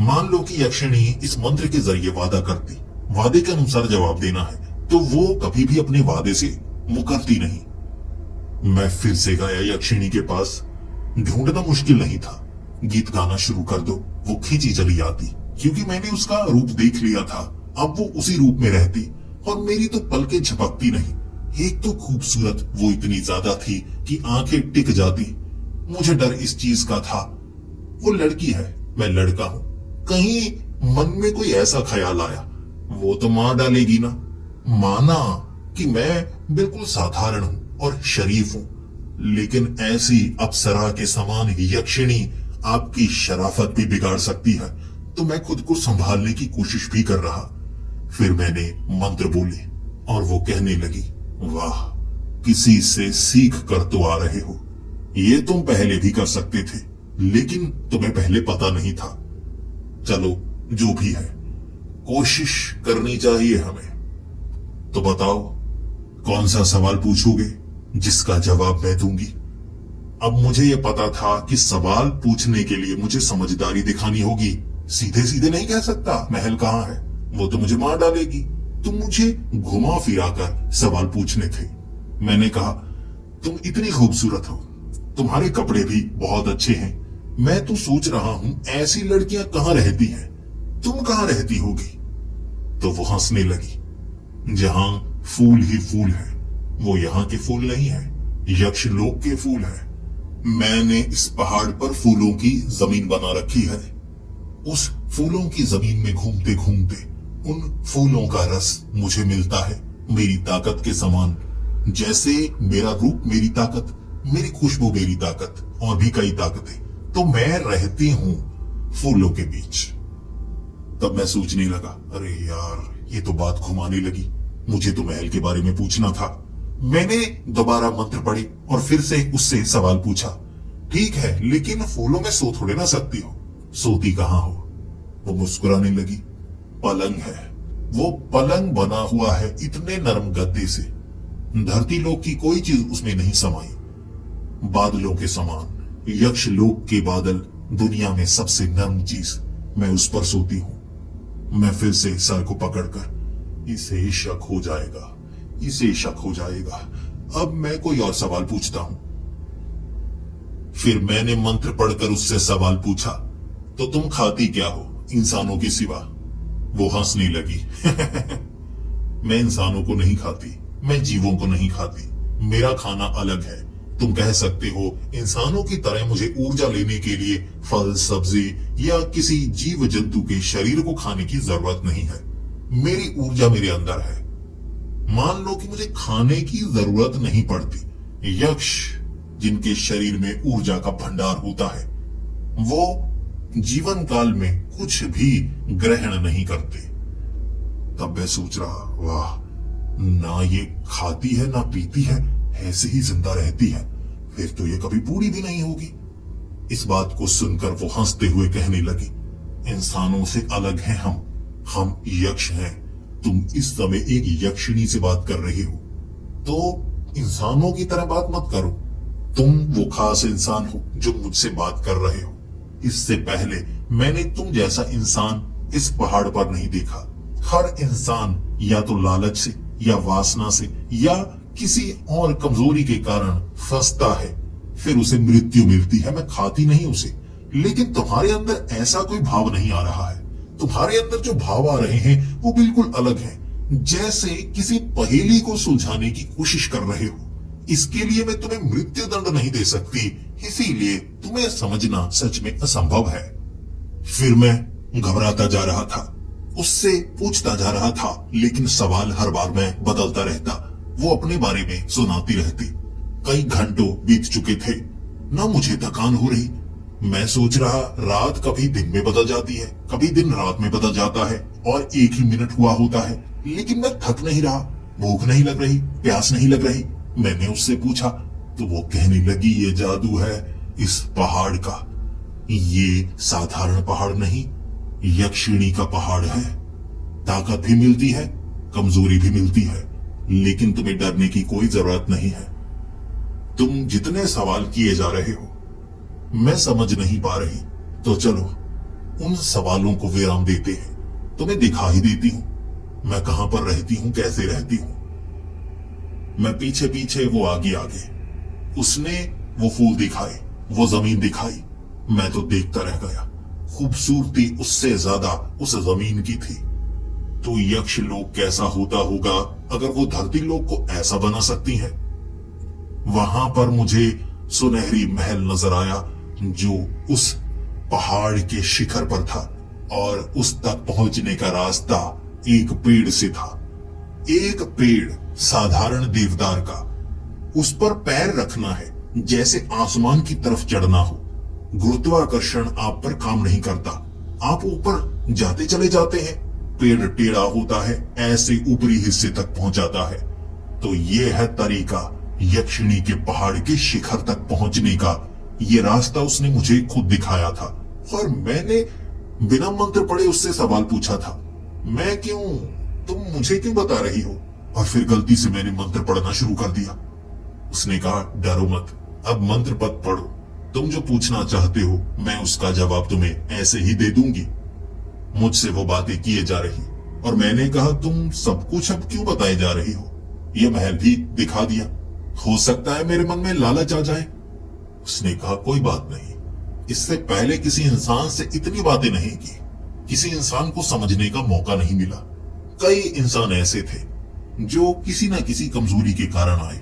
मान लो कि यक्षिणी इस मंत्र के जरिए वादा करती, वादे के अनुसार जवाब देना है, तो वो कभी भी अपने वादे से मुकरती नहीं। मैं फिर से गया यक्षिणी के पास। ढूंढना मुश्किल नहीं था। गीत गाना शुरू कर दो, वो खींची चली आती, क्योंकि मैंने उसका रूप देख लिया था। अब वो उसी रूप में रहती और मेरी तो पलकें झपकती नहीं। एक तो खूबसूरत वो इतनी ज्यादा थी कि आंखें टिक जाती। मुझे डर इस चीज का था, वो लड़की है, मैं लड़का हूं। कहीं मन में कोई ऐसा ख्याल आया, वो तो मार डालेगी ना। माना कि मैं बिल्कुल साधारण हूं और शरीफ हूं, लेकिन ऐसी अप्सरा के समान यक्षिणी आपकी शराफत भी बिगाड़ सकती है। तो मैं खुद को संभालने की कोशिश भी कर रहा। फिर मैंने मंत्र बोले और वो कहने लगी, वाह, किसी से सीख कर तो आ रहे हो। ये तुम पहले भी कर सकते थे, लेकिन तुम्हें पहले पता नहीं था। चलो जो भी है, कोशिश करनी चाहिए हमें। तो बताओ, कौन सा सवाल पूछोगे जिसका जवाब मैं दूंगी? अब मुझे यह पता था कि सवाल पूछने के लिए मुझे समझदारी दिखानी होगी। सीधे सीधे नहीं कह सकता महल कहाँ है, वो तो मुझे मार डालेगी। तो मुझे घुमा फिरा कर सवाल पूछने थे। मैंने कहा, तुम इतनी खूबसूरत हो, तुम्हारे कपड़े भी बहुत अच्छे हैं। मैं तो सोच रहा हूं ऐसी लड़कियां कहाँ रहती हैं, तुम कहाँ रहती होगी? तो वो हंसने लगी। जहां फूल ही फूल है, वो यहाँ के फूल नहीं है, यक्षलोक के फूल है। मैंने इस पहाड़ पर फूलों की जमीन बना रखी है। उस फूलों की जमीन में घूमते घूमते उन फूलों का रस मुझे मिलता है, मेरी ताकत के समान। जैसे मेरा रूप मेरी ताकत, मेरी खुशबू मेरी ताकत, और भी कई ताकतें। तो मैं रहती हूं फूलों के बीच। तब मैं सोचने लगा, अरे यार, ये तो बात घुमाने लगी। मुझे तो महल के बारे में पूछना था। मैंने दोबारा मंत्र पढ़ी और फिर से उससे सवाल पूछा। ठीक है, लेकिन फूलों में सो थोड़े ना सकती हो, सोती कहाँ हो? वो मुस्कुराने लगी। पलंग है, वो पलंग बना हुआ है इतने नरम गद्दे से, धरती लोक की कोई चीज उसमें नहीं समाई। बादलों के समान, यक्ष लोक के बादल दुनिया में सबसे नरम चीज, मैं उस पर सोती हूं। मैं फिर से सर को पकड़कर, इसे शक हो जाएगा, इसे शक हो जाएगा, अब मैं कोई और सवाल पूछता हूं। फिर मैंने मंत्र पढ़कर उससे सवाल पूछा, तो तुम खाती क्या हो इंसानों के सिवा? वो हंसने लगी। मैं इंसानों को नहीं खाती, मैं जीवों को नहीं खाती, मेरा खाना अलग है। तुम कह सकते हो इंसानों की तरह मुझे ऊर्जा लेने के लिए फल, सब्जी या किसी जीव जंतु के शरीर को खाने की जरूरत नहीं है। मेरी ऊर्जा मेरे अंदर है। मान लो कि मुझे खाने की जरूरत नहीं पड़ती। यक्ष जिनके शरीर में ऊर्जा का भंडार होता है, वो जीवन काल में कुछ भी ग्रहण नहीं करते। तब मैं सोच रहा, वाह, ना ये खाती है ना पीती है, ऐसे ही जिंदा रहती है, फिर तो ये कभी बूढ़ी भी नहीं होगी। इस बात को सुनकर वो हंसते हुए कहने लगी, इंसानों से अलग हैं हम यक्ष हैं। तुम इस समय एक यक्षिणी से बात कर रहे हो, तो इंसानों की तरह बात मत करो। तुम वो खास इंसान हो जो मुझसे बात कर रहे हो। इससे पहले मैंने तुम जैसा इंसान इस पहाड़ पर नहीं देखा। हर इंसान या तो लालच से या वासना से या किसी और कमजोरी के कारण फंसता है, फिर उसे मृत्यु मिलती है। मैं खाती नहीं उसे, लेकिन तुम्हारे अंदर ऐसा कोई भाव नहीं आ रहा है। तुम्हारे अंदर जो भाव आ रहे हैं वो बिल्कुल अलग हैं, जैसे किसी पहेली को सुलझाने की कोशिश कर रहे हो। इसके लिए मैं तुम्हें मृत्यु दंड नहीं दे सकती, इसीलिए तुम्हें समझना सच में असंभव है। फिर मैं घबराता जा रहा था, उससे पूछता जा रहा था, लेकिन सवाल हर बार में बदलता रहता। वो अपने बारे में सुनाती रहती। कई घंटों बीत चुके थे, न मुझे थकान हो रही। मैं सोच रहा, रात कभी दिन में बदल जाती है, कभी दिन रात में बदल जाता है, और 1 ही मिनट हुआ होता है, लेकिन मैं थक नहीं रहा, भूख नहीं लग रही, प्यास नहीं लग रही। मैंने उससे पूछा तो वो कहने लगी, ये जादू है इस पहाड़ का। ये साधारण पहाड़ नहीं, यक्षिणी का पहाड़ है। ताकत भी मिलती है, कमजोरी भी मिलती है, लेकिन तुम्हें डरने की कोई जरूरत नहीं है। तुम जितने सवाल किए जा रहे हो मैं समझ नहीं पा रही, तो चलो उन सवालों को विराम देते हैं। तुम्हें दिखा ही देती हूं मैं कहां पर रहती हूं, कैसे रहती हूं। मैं पीछे पीछे, वो आगे आगे। उसने वो फूल दिखाए, वो जमीन दिखाई। मैं तो देखता रह गया। खूबसूरती उससे ज्यादा उस जमीन की थी। तो यक्ष लोक कैसा होता होगा अगर वो धरती लोक को ऐसा बना सकती है। वहां पर मुझे सुनहरी महल नजर आया जो उस पहाड़ के शिखर पर था, और उस तक पहुंचने का रास्ता एक पेड़ से था। एक पेड़, साधारण देवदार का। उस पर पैर रखना है जैसे आसमान की तरफ चढ़ना हो। गुरुत्वाकर्षण आप पर काम नहीं करता, आप ऊपर जाते चले जाते हैं। पेड़ टेढ़ा होता है, ऐसे ऊपरी हिस्से तक पहुंचाता है। तो ये है तरीका यक्षिणी के पहाड़ के शिखर तक पहुंचने का। ये रास्ता उसने मुझे खुद दिखाया था, और मैंने बिना मंत्र पढ़े उससे सवाल पूछा था, मैं क्यों, तुम मुझे क्यों बता रही हो? और फिर गलती से मैंने मंत्र पढ़ना शुरू कर दिया। उसने कहा, डरो मत, अब मंत्र पद पढ़ो। तुम जो पूछना चाहते हो मैं उसका जवाब तुम्हें ऐसे ही दे दूंगी। मुझसे वो बातें किए जा रही, और मैंने कहा, तुम सब कुछ अब क्यों बताए जा रही हो? यह महल भी दिखा दिया, हो सकता है मेरे मन में लालच आ जाए। उसने कहा, कोई बात नहीं, इससे पहले किसी इंसान से इतनी बातें नहीं की, किसी इंसान को समझने का मौका नहीं मिला। कई इंसान ऐसे थे जो किसी न किसी कमजोरी के कारण आए,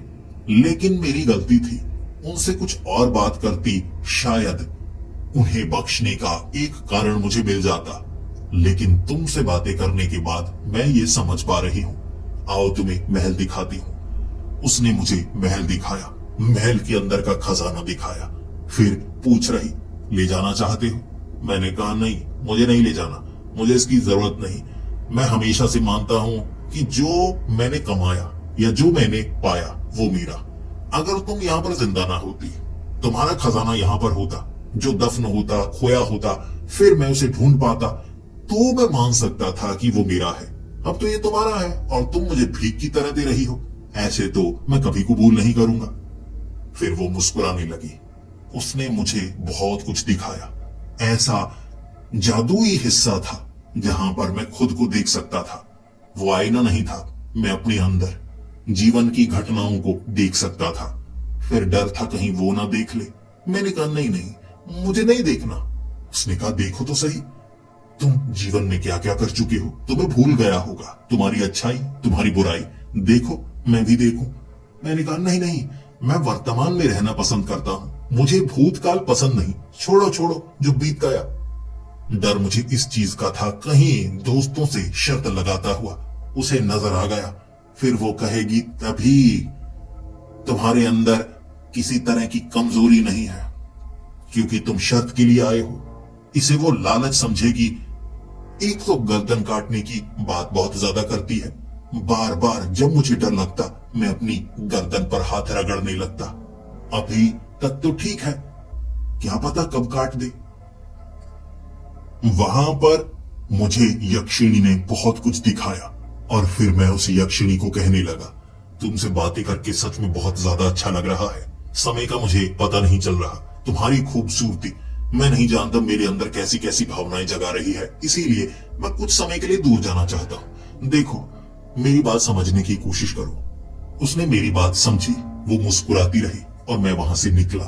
लेकिन मेरी गलती थी। उनसे कुछ और बात करती, शायद उन्हें बख्शने का एक कारण मुझे मिल जाता। लेकिन तुमसे बातें करने के बाद मैं ये समझ पा रही हूँ। आओ तुम्हें महल दिखाती हूँ। उसने मुझे महल दिखाया, महल के अंदर का खजाना दिखाया। फिर पूछ रही, ले जाना चाहते हो? मैंने कहा, नहीं, मुझे नहीं ले जाना, मुझे इसकी जरूरत नहीं। मैं हमेशा से मानता हूँ कि जो मैंने कमाया या जो मैंने पाया वो मेरा। अगर तुम यहाँ पर जिंदा ना होती, तुम्हारा खजाना यहाँ पर होता, जो दफन होता, खोया होता, फिर मैं उसे ढूंढ पाता, तो मैं मान सकता था कि वो मेरा है। अब तो ये तुम्हारा है और तुम मुझे भीख की तरह दे रही हो। ऐसे तो मैं कभी कबूल नहीं करूंगा। फिर वो मुस्कुराने लगी। उसने मुझे बहुत कुछ दिखाया। ऐसा जादुई हिस्सा था जहां पर मैं खुद को देख सकता था। वो आईना नहीं था, मैं अपने अंदर जीवन की घटनाओं को देख सकता था। फिर डर था कहीं वो ना देख ले। मैंने कहा, नहीं नहीं, मुझे नहीं देखना। उसने कहा, देखो तो सही, तुम जीवन में क्या क्या कर चुके हो, तुम्हें भूल गया होगा, तुम्हारी अच्छाई, तुम्हारी बुराई, देखो मैं भी देखूं। मैंने कहा, नहीं नहीं, मैं वर्तमान में रहना पसंद करता हूं, मुझे भूतकाल पसंद नहीं। छोड़ो छोड़ो जो बीत गया। डर मुझे इस चीज का था, कहीं दोस्तों से शर्त लगाता हुआ उसे नजर आ गया, फिर वो कहेगी, तभी तुम्हारे अंदर किसी तरह की कमजोरी नहीं है, क्योंकि तुम शर्त के लिए आए हो। इसे वो लालच समझेगी। एक तो गर्दन काटने की बात बहुत ज्यादा करती है। बार बार जब मुझे डर लगता, मैं अपनी गर्दन पर हाथ रगड़ने लगता। अभी तक तो ठीक है, क्या पता कब काट दे। वहां पर मुझे यक्षिणी ने बहुत कुछ दिखाया, और फिर मैं उस यक्षिणी को कहने लगा, तुमसे बातें करके सच में बहुत ज्यादा अच्छा लग रहा है। समय का मुझे पता नहीं चल रहा। तुम्हारी खूबसूरती, मैं नहीं जानता मेरे अंदर कैसी कैसी भावनाएं जगा रही है, इसीलिए मैं कुछ समय के लिए दूर जाना चाहता हूँ। देखो, मेरी बात समझने की कोशिश करो। उसने मेरी बात समझी, वो मुस्कुराती रही, और मैं वहां से निकला।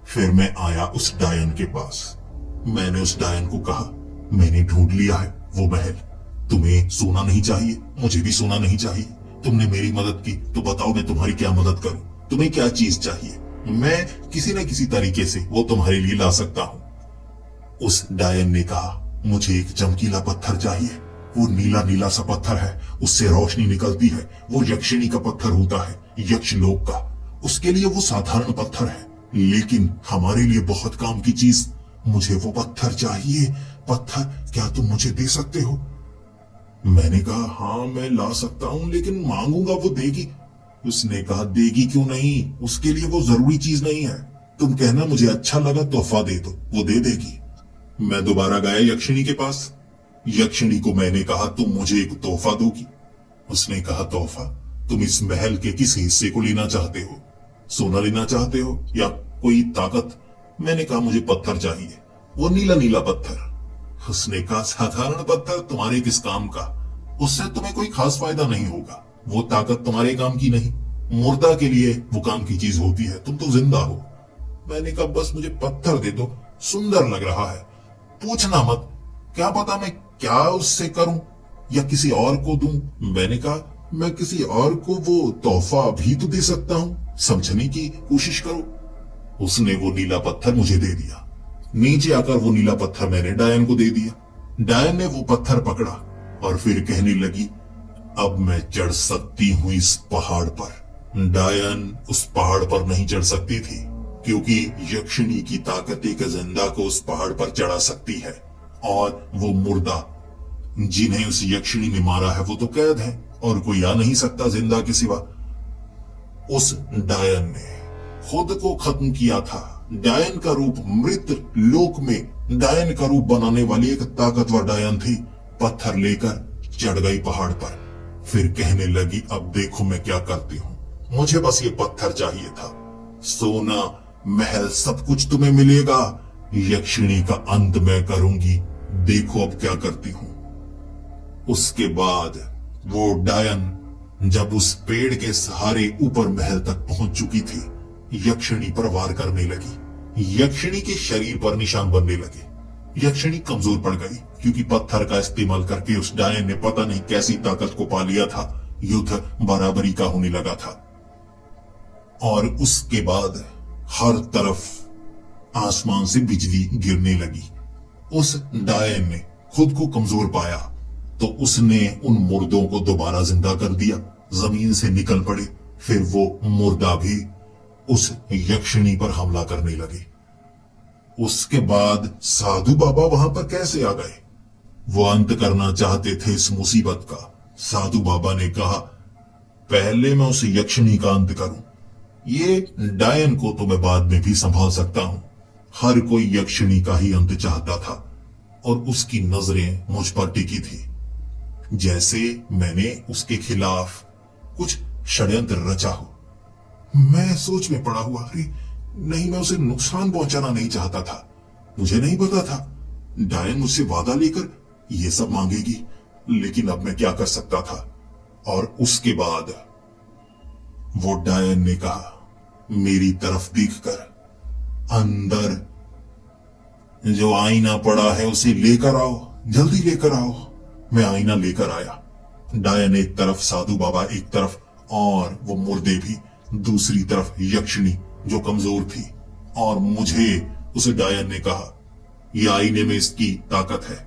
फिर मैं आया उस डायन के पास। मैंने उस डायन को कहा, मैंने ढूंढ लिया है वो महल। तुम्हें सोना नहीं चाहिए, मुझे भी सोना नहीं चाहिए। तुमने मेरी मदद की, तो बताओ मैं तुम्हारी क्या मदद करूं? तुम्हें क्या चीज चाहिए? मैं किसी न किसी तरीके से वो तुम्हारे लिए ला सकता हूं। उस डायन ने कहा, मुझे एक चमकीला पत्थर चाहिए। वो नीला नीला सा पत्थर है, उससे रोशनी निकलती है। वो यक्षिणी का पत्थर होता है, यक्षलोक का। उसके लिए वो साधारण पत्थर है, लेकिन हमारे लिए बहुत काम की चीज। मुझे वो पत्थर चाहिए। पत्थर क्या तुम मुझे दे सकते हो? मैंने कहा हाँ मैं ला सकता हूं, लेकिन मांगूंगा वो देगी। उसने कहा देगी क्यों नहीं, उसके लिए वो जरूरी चीज नहीं है। तुम कहना मुझे अच्छा लगा तोहफा दे दो, वो दे देगी। मैं दोबारा गया यक्षिणी के पास। यक्षिणी को मैंने कहा तुम मुझे एक तोहफा दोगी। उसने कहा तोहफा? तुम इस महल के किस हिस्से को लेना चाहते हो? सोना लेना चाहते हो या कोई ताकत? मैंने कहा मुझे पत्थर चाहिए, वो नीला नीला पत्थर। उसने कहा साधारण पत्थर तुम्हारे किस काम का, उससे तुम्हें कोई खास फायदा नहीं होगा, वो ताकत तुम्हारे काम की नहीं, मुर्दा के लिए वो काम की चीज होती है, तुम तो जिंदा हो। मैंने कहा बस मुझे पत्थर दे दो, सुंदर लग रहा है, पूछना मत, क्या पता मैं क्या उससे करूं या किसी और को दूं। मैंने कहा मैं किसी और को वो तोहफा भी तो दे सकता हूं, समझने की कोशिश करो। उसने वो नीला पत्थर मुझे दे दिया। नीचे आकर वो नीला पत्थर मैंने डायन को दे दिया। डायन ने वो पत्थर पकड़ा और फिर कहने लगी अब मैं चढ़ सकती हूं इस पहाड़ पर। डायन उस पहाड़ पर नहीं चढ़ सकती थी क्योंकि यक्षिणी की ताकत एक जिंदा को उस पहाड़ पर चढ़ा सकती है, और वो मुर्दा जिन्हें उस यक्षिणी ने मारा है वो तो कैद है और कोई आ नहीं सकता जिंदा के सिवा। उस डायन ने खुद को खत्म किया था। डायन का रूप मृत लोक में डायन का रूप बनाने वाली एक ताकतवर डायन थी। पत्थर लेकर चढ़ गई पहाड़ पर, फिर कहने लगी अब देखो मैं क्या करती हूँ, मुझे बस ये पत्थर चाहिए था, सोना महल सब कुछ तुम्हें मिलेगा, यक्षिणी का अंत मैं करूंगी, देखो अब क्या करती हूँ। उसके बाद वो डायन जब उस पेड़ के सहारे ऊपर महल तक पहुंच चुकी थी, यक्षिणी पर वार करने लगी। यक्षिणी के शरीर पर निशान बनने लगे। यक्षिणी कमजोर पड़ गई क्योंकि पत्थर का इस्तेमाल करके उस डायन ने पता नहीं कैसी ताकत को पा लिया था। युद्ध बराबरी का होने लगा था और उसके बाद हर तरफ आसमान से बिजली गिरने लगी। उस डायन ने खुद को कमजोर पाया तो उसने उन मुर्दों को दोबारा जिंदा कर दिया, जमीन से निकल पड़े। फिर वो मुर्दा भी उस यक्षिणी पर हमला करने लगे। उसके बाद साधु बाबा वहां पर कैसे आ गए? वो अंत करना चाहते थे इस मुसीबत का। साधु बाबा ने कहा पहले मैं उस यक्षिणी का अंत करूं, ये डायन को तो मैं बाद में भी संभाल सकता हूं। हर कोई यक्षिणी का ही अंत चाहता था और उसकी नजरें मुझ पर टिकी थी, जैसे मैंने उसके खिलाफ कुछ षड्यंत्र रचा हो। मैं सोच में पड़ा हुआ, अरे नहीं, मैं उसे नुकसान पहुंचाना नहीं चाहता था। मुझे नहीं पता था डायन मुझसे वादा लेकर ये सब मांगेगी, लेकिन अब मैं क्या कर सकता था। और उसके बाद वो डायन ने कहा मेरी तरफ देखकर अंदर जो आईना पड़ा है उसे लेकर आओ, जल्दी लेकर आओ। मैं आईना लेकर आया। डायन एक तरफ, साधु बाबा एक तरफ और वो मुर्दे भी दूसरी तरफ, यक्षिणी जो कमजोर थी। और मुझे उस डायन ने कहा ये आईने में इसकी ताकत है,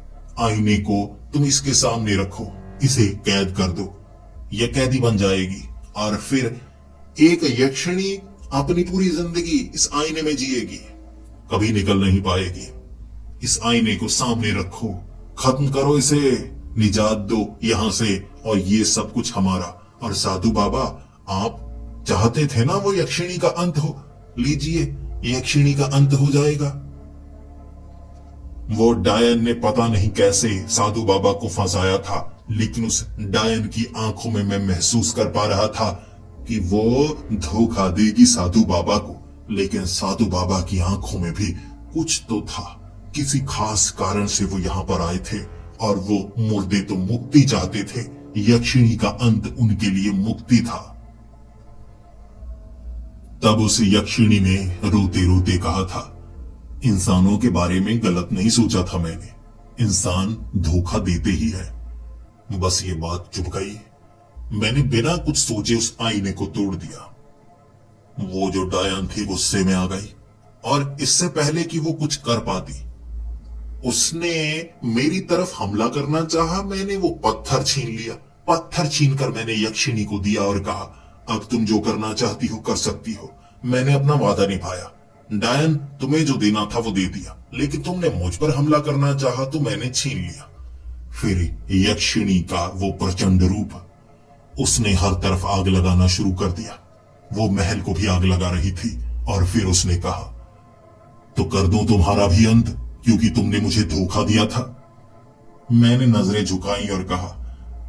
आईने को तुम इसके सामने रखो, इसे कैद कर दो, यह कैदी बन जाएगी और फिर एक यक्षिणी अपनी पूरी जिंदगी इस आईने में जिएगी, कभी निकल नहीं पाएगी। इस आईने को सामने रखो, खत्म करो इसे, निजात दो यहां से और ये सब कुछ हमारा। और साधु बाबा आप चाहते थे ना वो यक्षिणी का अंत हो, लीजिए यक्षिणी का अंत हो जाएगा। वो डायन ने पता नहीं कैसे साधु बाबा को फंसाया था, लेकिन उस डायन की आंखों में मैं महसूस कर पा रहा था कि वो धोखा देगी साधु बाबा को। लेकिन साधु बाबा की आंखों में भी कुछ तो था, किसी खास कारण से वो यहां पर आए थे और वो मुर्दे तो मुक्ति चाहते थे, यक्षिणी का अंत उनके लिए मुक्ति था। तब उस यक्षिणी ने रोते रोते कहा था इंसानों के बारे में गलत नहीं सोचा था मैंने, इंसान धोखा देते ही है। बस ये बात चुप गई। मैंने बिना कुछ सोचे उस आईने को तोड़ दिया। वो जो डायन थी गुस्से में आ गई और इससे पहले कि वो कुछ कर पाती उसने मेरी तरफ हमला करना चाहा। मैंने वो पत्थर छीन लिया। पत्थर छीनकर मैंने यक्षिणी को दिया और कहा अब तुम जो करना चाहती हो कर सकती हो। मैंने अपना वादा निभाया। डायन तुम्हें जो देना था वो दे दिया, लेकिन तुमने मुझ पर हमला करना चाहा तो मैंने छीन लिया। फिर यक्षिणी का वो प्रचंड रूप, उसने हर तरफ आग लगाना शुरू कर दिया। वो महल को भी आग लगा रही थी और फिर उसने कहा, तो कर दूं तुम्हारा भी अंत, क्योंकि तुमने मुझे धोखा दिया था। मैंने नजरें झुकाई और कहा,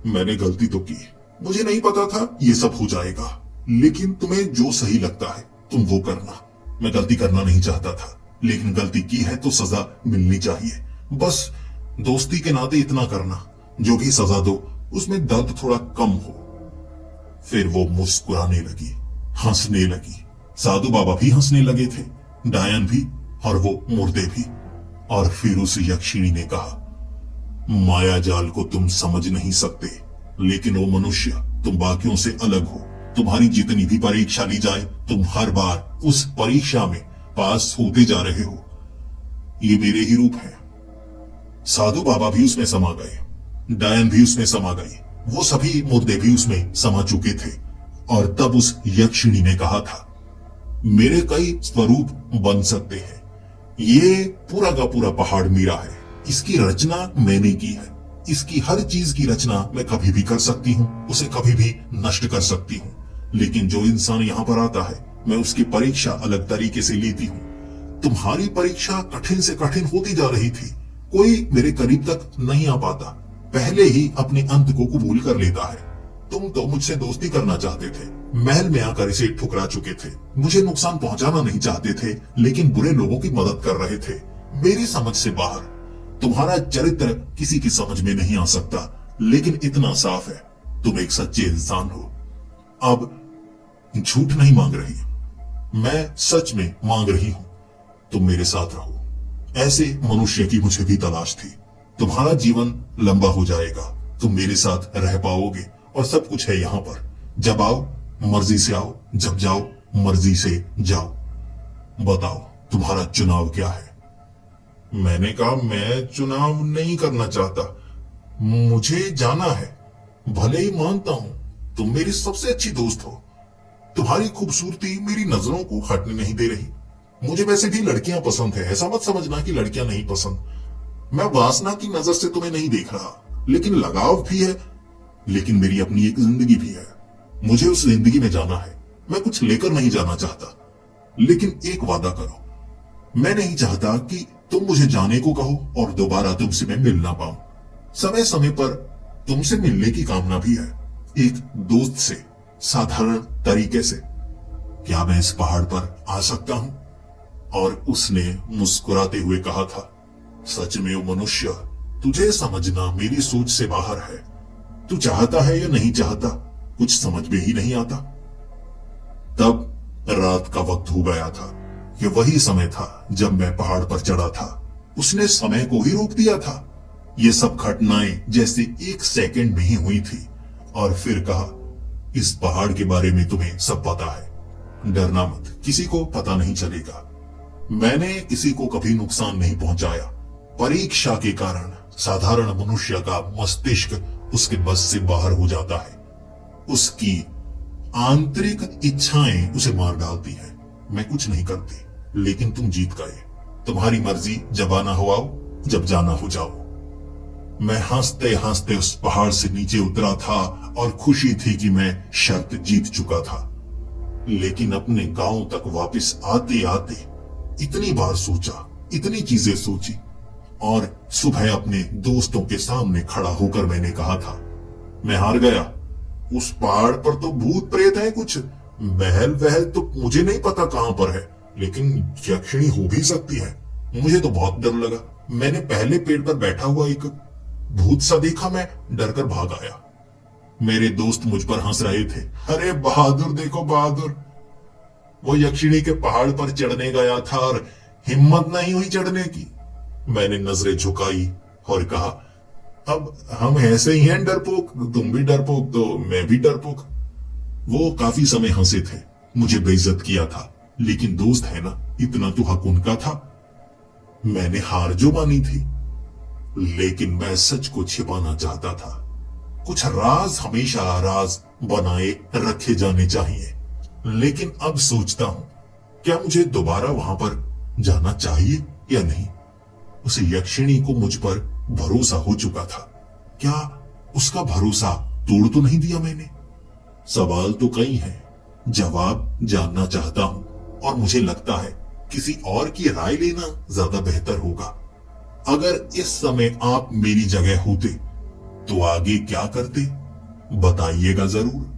मैंने गलती तो की, मुझे नहीं पता था ये सब हो जाएगा, लेकिन तुम्हें जो सही लगता है तुम वो करना। मैं गलती करना नहीं चाहता था, लेकिन गलती की है तो सजा मिलनी चाहिए। बस दोस्ती के नाते इतना करना, जो भी सजा दो उसमें दर्द थोड़ा कम हो। फिर वो मुस्कुराने लगी, हंसने लगी। साधु बाबा भी हंसने लगे थे, डायन भी और वो मुर्दे भी। और फिर उस यक्षिणी ने कहा, माया जाल को तुम समझ नहीं सकते, लेकिन वो मनुष्य तुम बाकियों से अलग हो। तुम्हारी जितनी भी परीक्षा ली जाए तुम हर बार उस परीक्षा में पास होते जा रहे हो। ये मेरे ही रूप है। साधु बाबा भी उसमें समा गए, डायन भी उसमें समा गई, वो सभी मुर्दे भी उसमें समा चुके थे। और तब उस यक्षिणी ने कहा था, मेरे कई स्वरूप बन सकते हैं। ये पूरा का पूरा पहाड़ मेरा है, इसकी रचना मैंने की है। इसकी हर चीज की रचना मैं कभी भी कर सकती हूँ, उसे कभी भी नष्ट कर सकती हूँ। लेकिन जो इंसान यहाँ पर आता है, मैं उसकी परीक्षा अलग तरीके से लेती हूँ। तुम्हारी परीक्षा कठिन से कठिन होती जा रही थी, कोई मेरे करीब तक नहीं आ पाता, पहले ही अपने अंत को कबूल कर लेता है। तुम तो मुझसे दोस्ती करना चाहते थे, महल में आकर इसे ठुकरा चुके थे, मुझे नुकसान पहुंचाना नहीं चाहते थे, लेकिन बुरे लोगों की मदद कर रहे थे, मेरी समझ से बाहर। तुम्हारा चरित्र किसी की समझ में नहीं आ सकता, लेकिन इतना साफ है, तुम एक सच्चे इंसान हो। अब झूठ नहीं मांग रही, मैं सच में मांग रही हूं, तुम मेरे साथ रहो। ऐसे मनुष्य की मुझे भी तलाश थी। तुम्हारा जीवन लंबा हो जाएगा, तुम मेरे साथ रह पाओगे, और सब कुछ है यहाँ पर। जब आओ मर्जी से आओ, जब जाओ मर्जी से जाओ। बताओ तुम्हारा चुनाव क्या है? मैंने कहा, मैं चुनाव नहीं करना चाहता, मुझे जाना है। भले ही मानता हूं तुम मेरी सबसे अच्छी दोस्त हो, तुम्हारी खूबसूरती मेरी नजरों को हटने नहीं दे रही। मुझे वैसे भी लड़कियां पसंद है, ऐसा मत समझना कि लड़कियां नहीं पसंद। मैं वासना की नजर से तुम्हें नहीं देख रहा, लेकिन लगाव भी है। लेकिन मेरी अपनी एक जिंदगी भी है, मुझे उस जिंदगी में जाना है। मैं कुछ लेकर नहीं जाना चाहता, लेकिन एक वादा करो, मैं नहीं चाहता कि तुम मुझे जाने को कहो और दोबारा तुमसे मैं मिल ना पाऊं। समय समय पर तुमसे मिलने की कामना भी है, एक दोस्त से, साधारण तरीके से। क्या मैं इस पहाड़ पर आ सकता हूं? और उसने मुस्कुराते हुए कहा था, सच में वो मनुष्य, तुझे समझना मेरी सोच से बाहर है। तू चाहता है या नहीं चाहता, कुछ समझ में ही नहीं आता। तब रात का वक्त हो गया था। ये वही समय था जब मैं पहाड़ पर चढ़ा था। उसने समय को ही रोक दिया था। ये सब घटनाएं जैसे एक सेकंड में ही हुई थी। और फिर कहा, इस पहाड़ के बारे में तुम्हें सब पता है, डरना मत, किसी को पता नहीं चलेगा। मैंने किसी को कभी नुकसान नहीं पहुंचाया। परीक्षा के कारण साधारण मनुष्य का मस्तिष्क उसके बस से बाहर हो जाता है। उसकी आंतरिक इच्छाएं उसे मार डालती हैं। मैं कुछ नहीं करती, लेकिन तुम जीत गए। तुम्हारी मर्जी, जब आना हो आओ, जब जाना हो जाओ। मैं हंसते हंसते उस पहाड़ से नीचे उतरा था और खुशी थी कि मैं शर्त जीत चुका था। लेकिन अपने गांव तक वापस आते आते इतनी बार सोचा, इतनी चीजें सोची, और सुबह अपने दोस्तों के सामने खड़ा होकर मैंने कहा था, मैं हार गया। उस पहाड़ पर तो भूत प्रेत है कुछ, महल वहल तो मुझे नहीं पता कहां पर है, लेकिन यक्षिणी हो भी सकती है। मुझे तो बहुत डर लगा। मैंने पहले पेड़ पर बैठा हुआ एक भूत सा देखा, मैं डर कर भाग आया। मेरे दोस्त मुझ पर हंस रहे थे। अरे बहादुर, देखो बहादुर, वो यक्षिणी के पहाड़ पर चढ़ने गया था और हिम्मत नहीं हुई चढ़ने की। मैंने नजरें झुकाई और कहा, अब हम ऐसे ही हैं डरपोक, तुम भी डरपोक तो मैं भी डरपोक। वो काफी समय हंसे थे, मुझे बेइज्जत किया था, लेकिन दोस्त है ना, इतना तो हक उनका था। मैंने हार जो मानी थी, लेकिन मैं सच को छिपाना चाहता था। कुछ राज हमेशा राज बनाए रखे जाने चाहिए। लेकिन अब सोचता हूं, क्या मुझे दोबारा वहां पर जाना चाहिए या नहीं? उस यक्षिणी को मुझ पर भरोसा हो चुका था। क्या उसका भरोसा तोड़ तो नहीं दिया मैंने? सवाल तो कई हैं, जवाब जानना चाहता हूं और मुझे लगता है किसी और की राय लेना ज्यादा बेहतर होगा। अगर इस समय आप मेरी जगह होते तो आगे क्या करते, बताइएगा जरूर।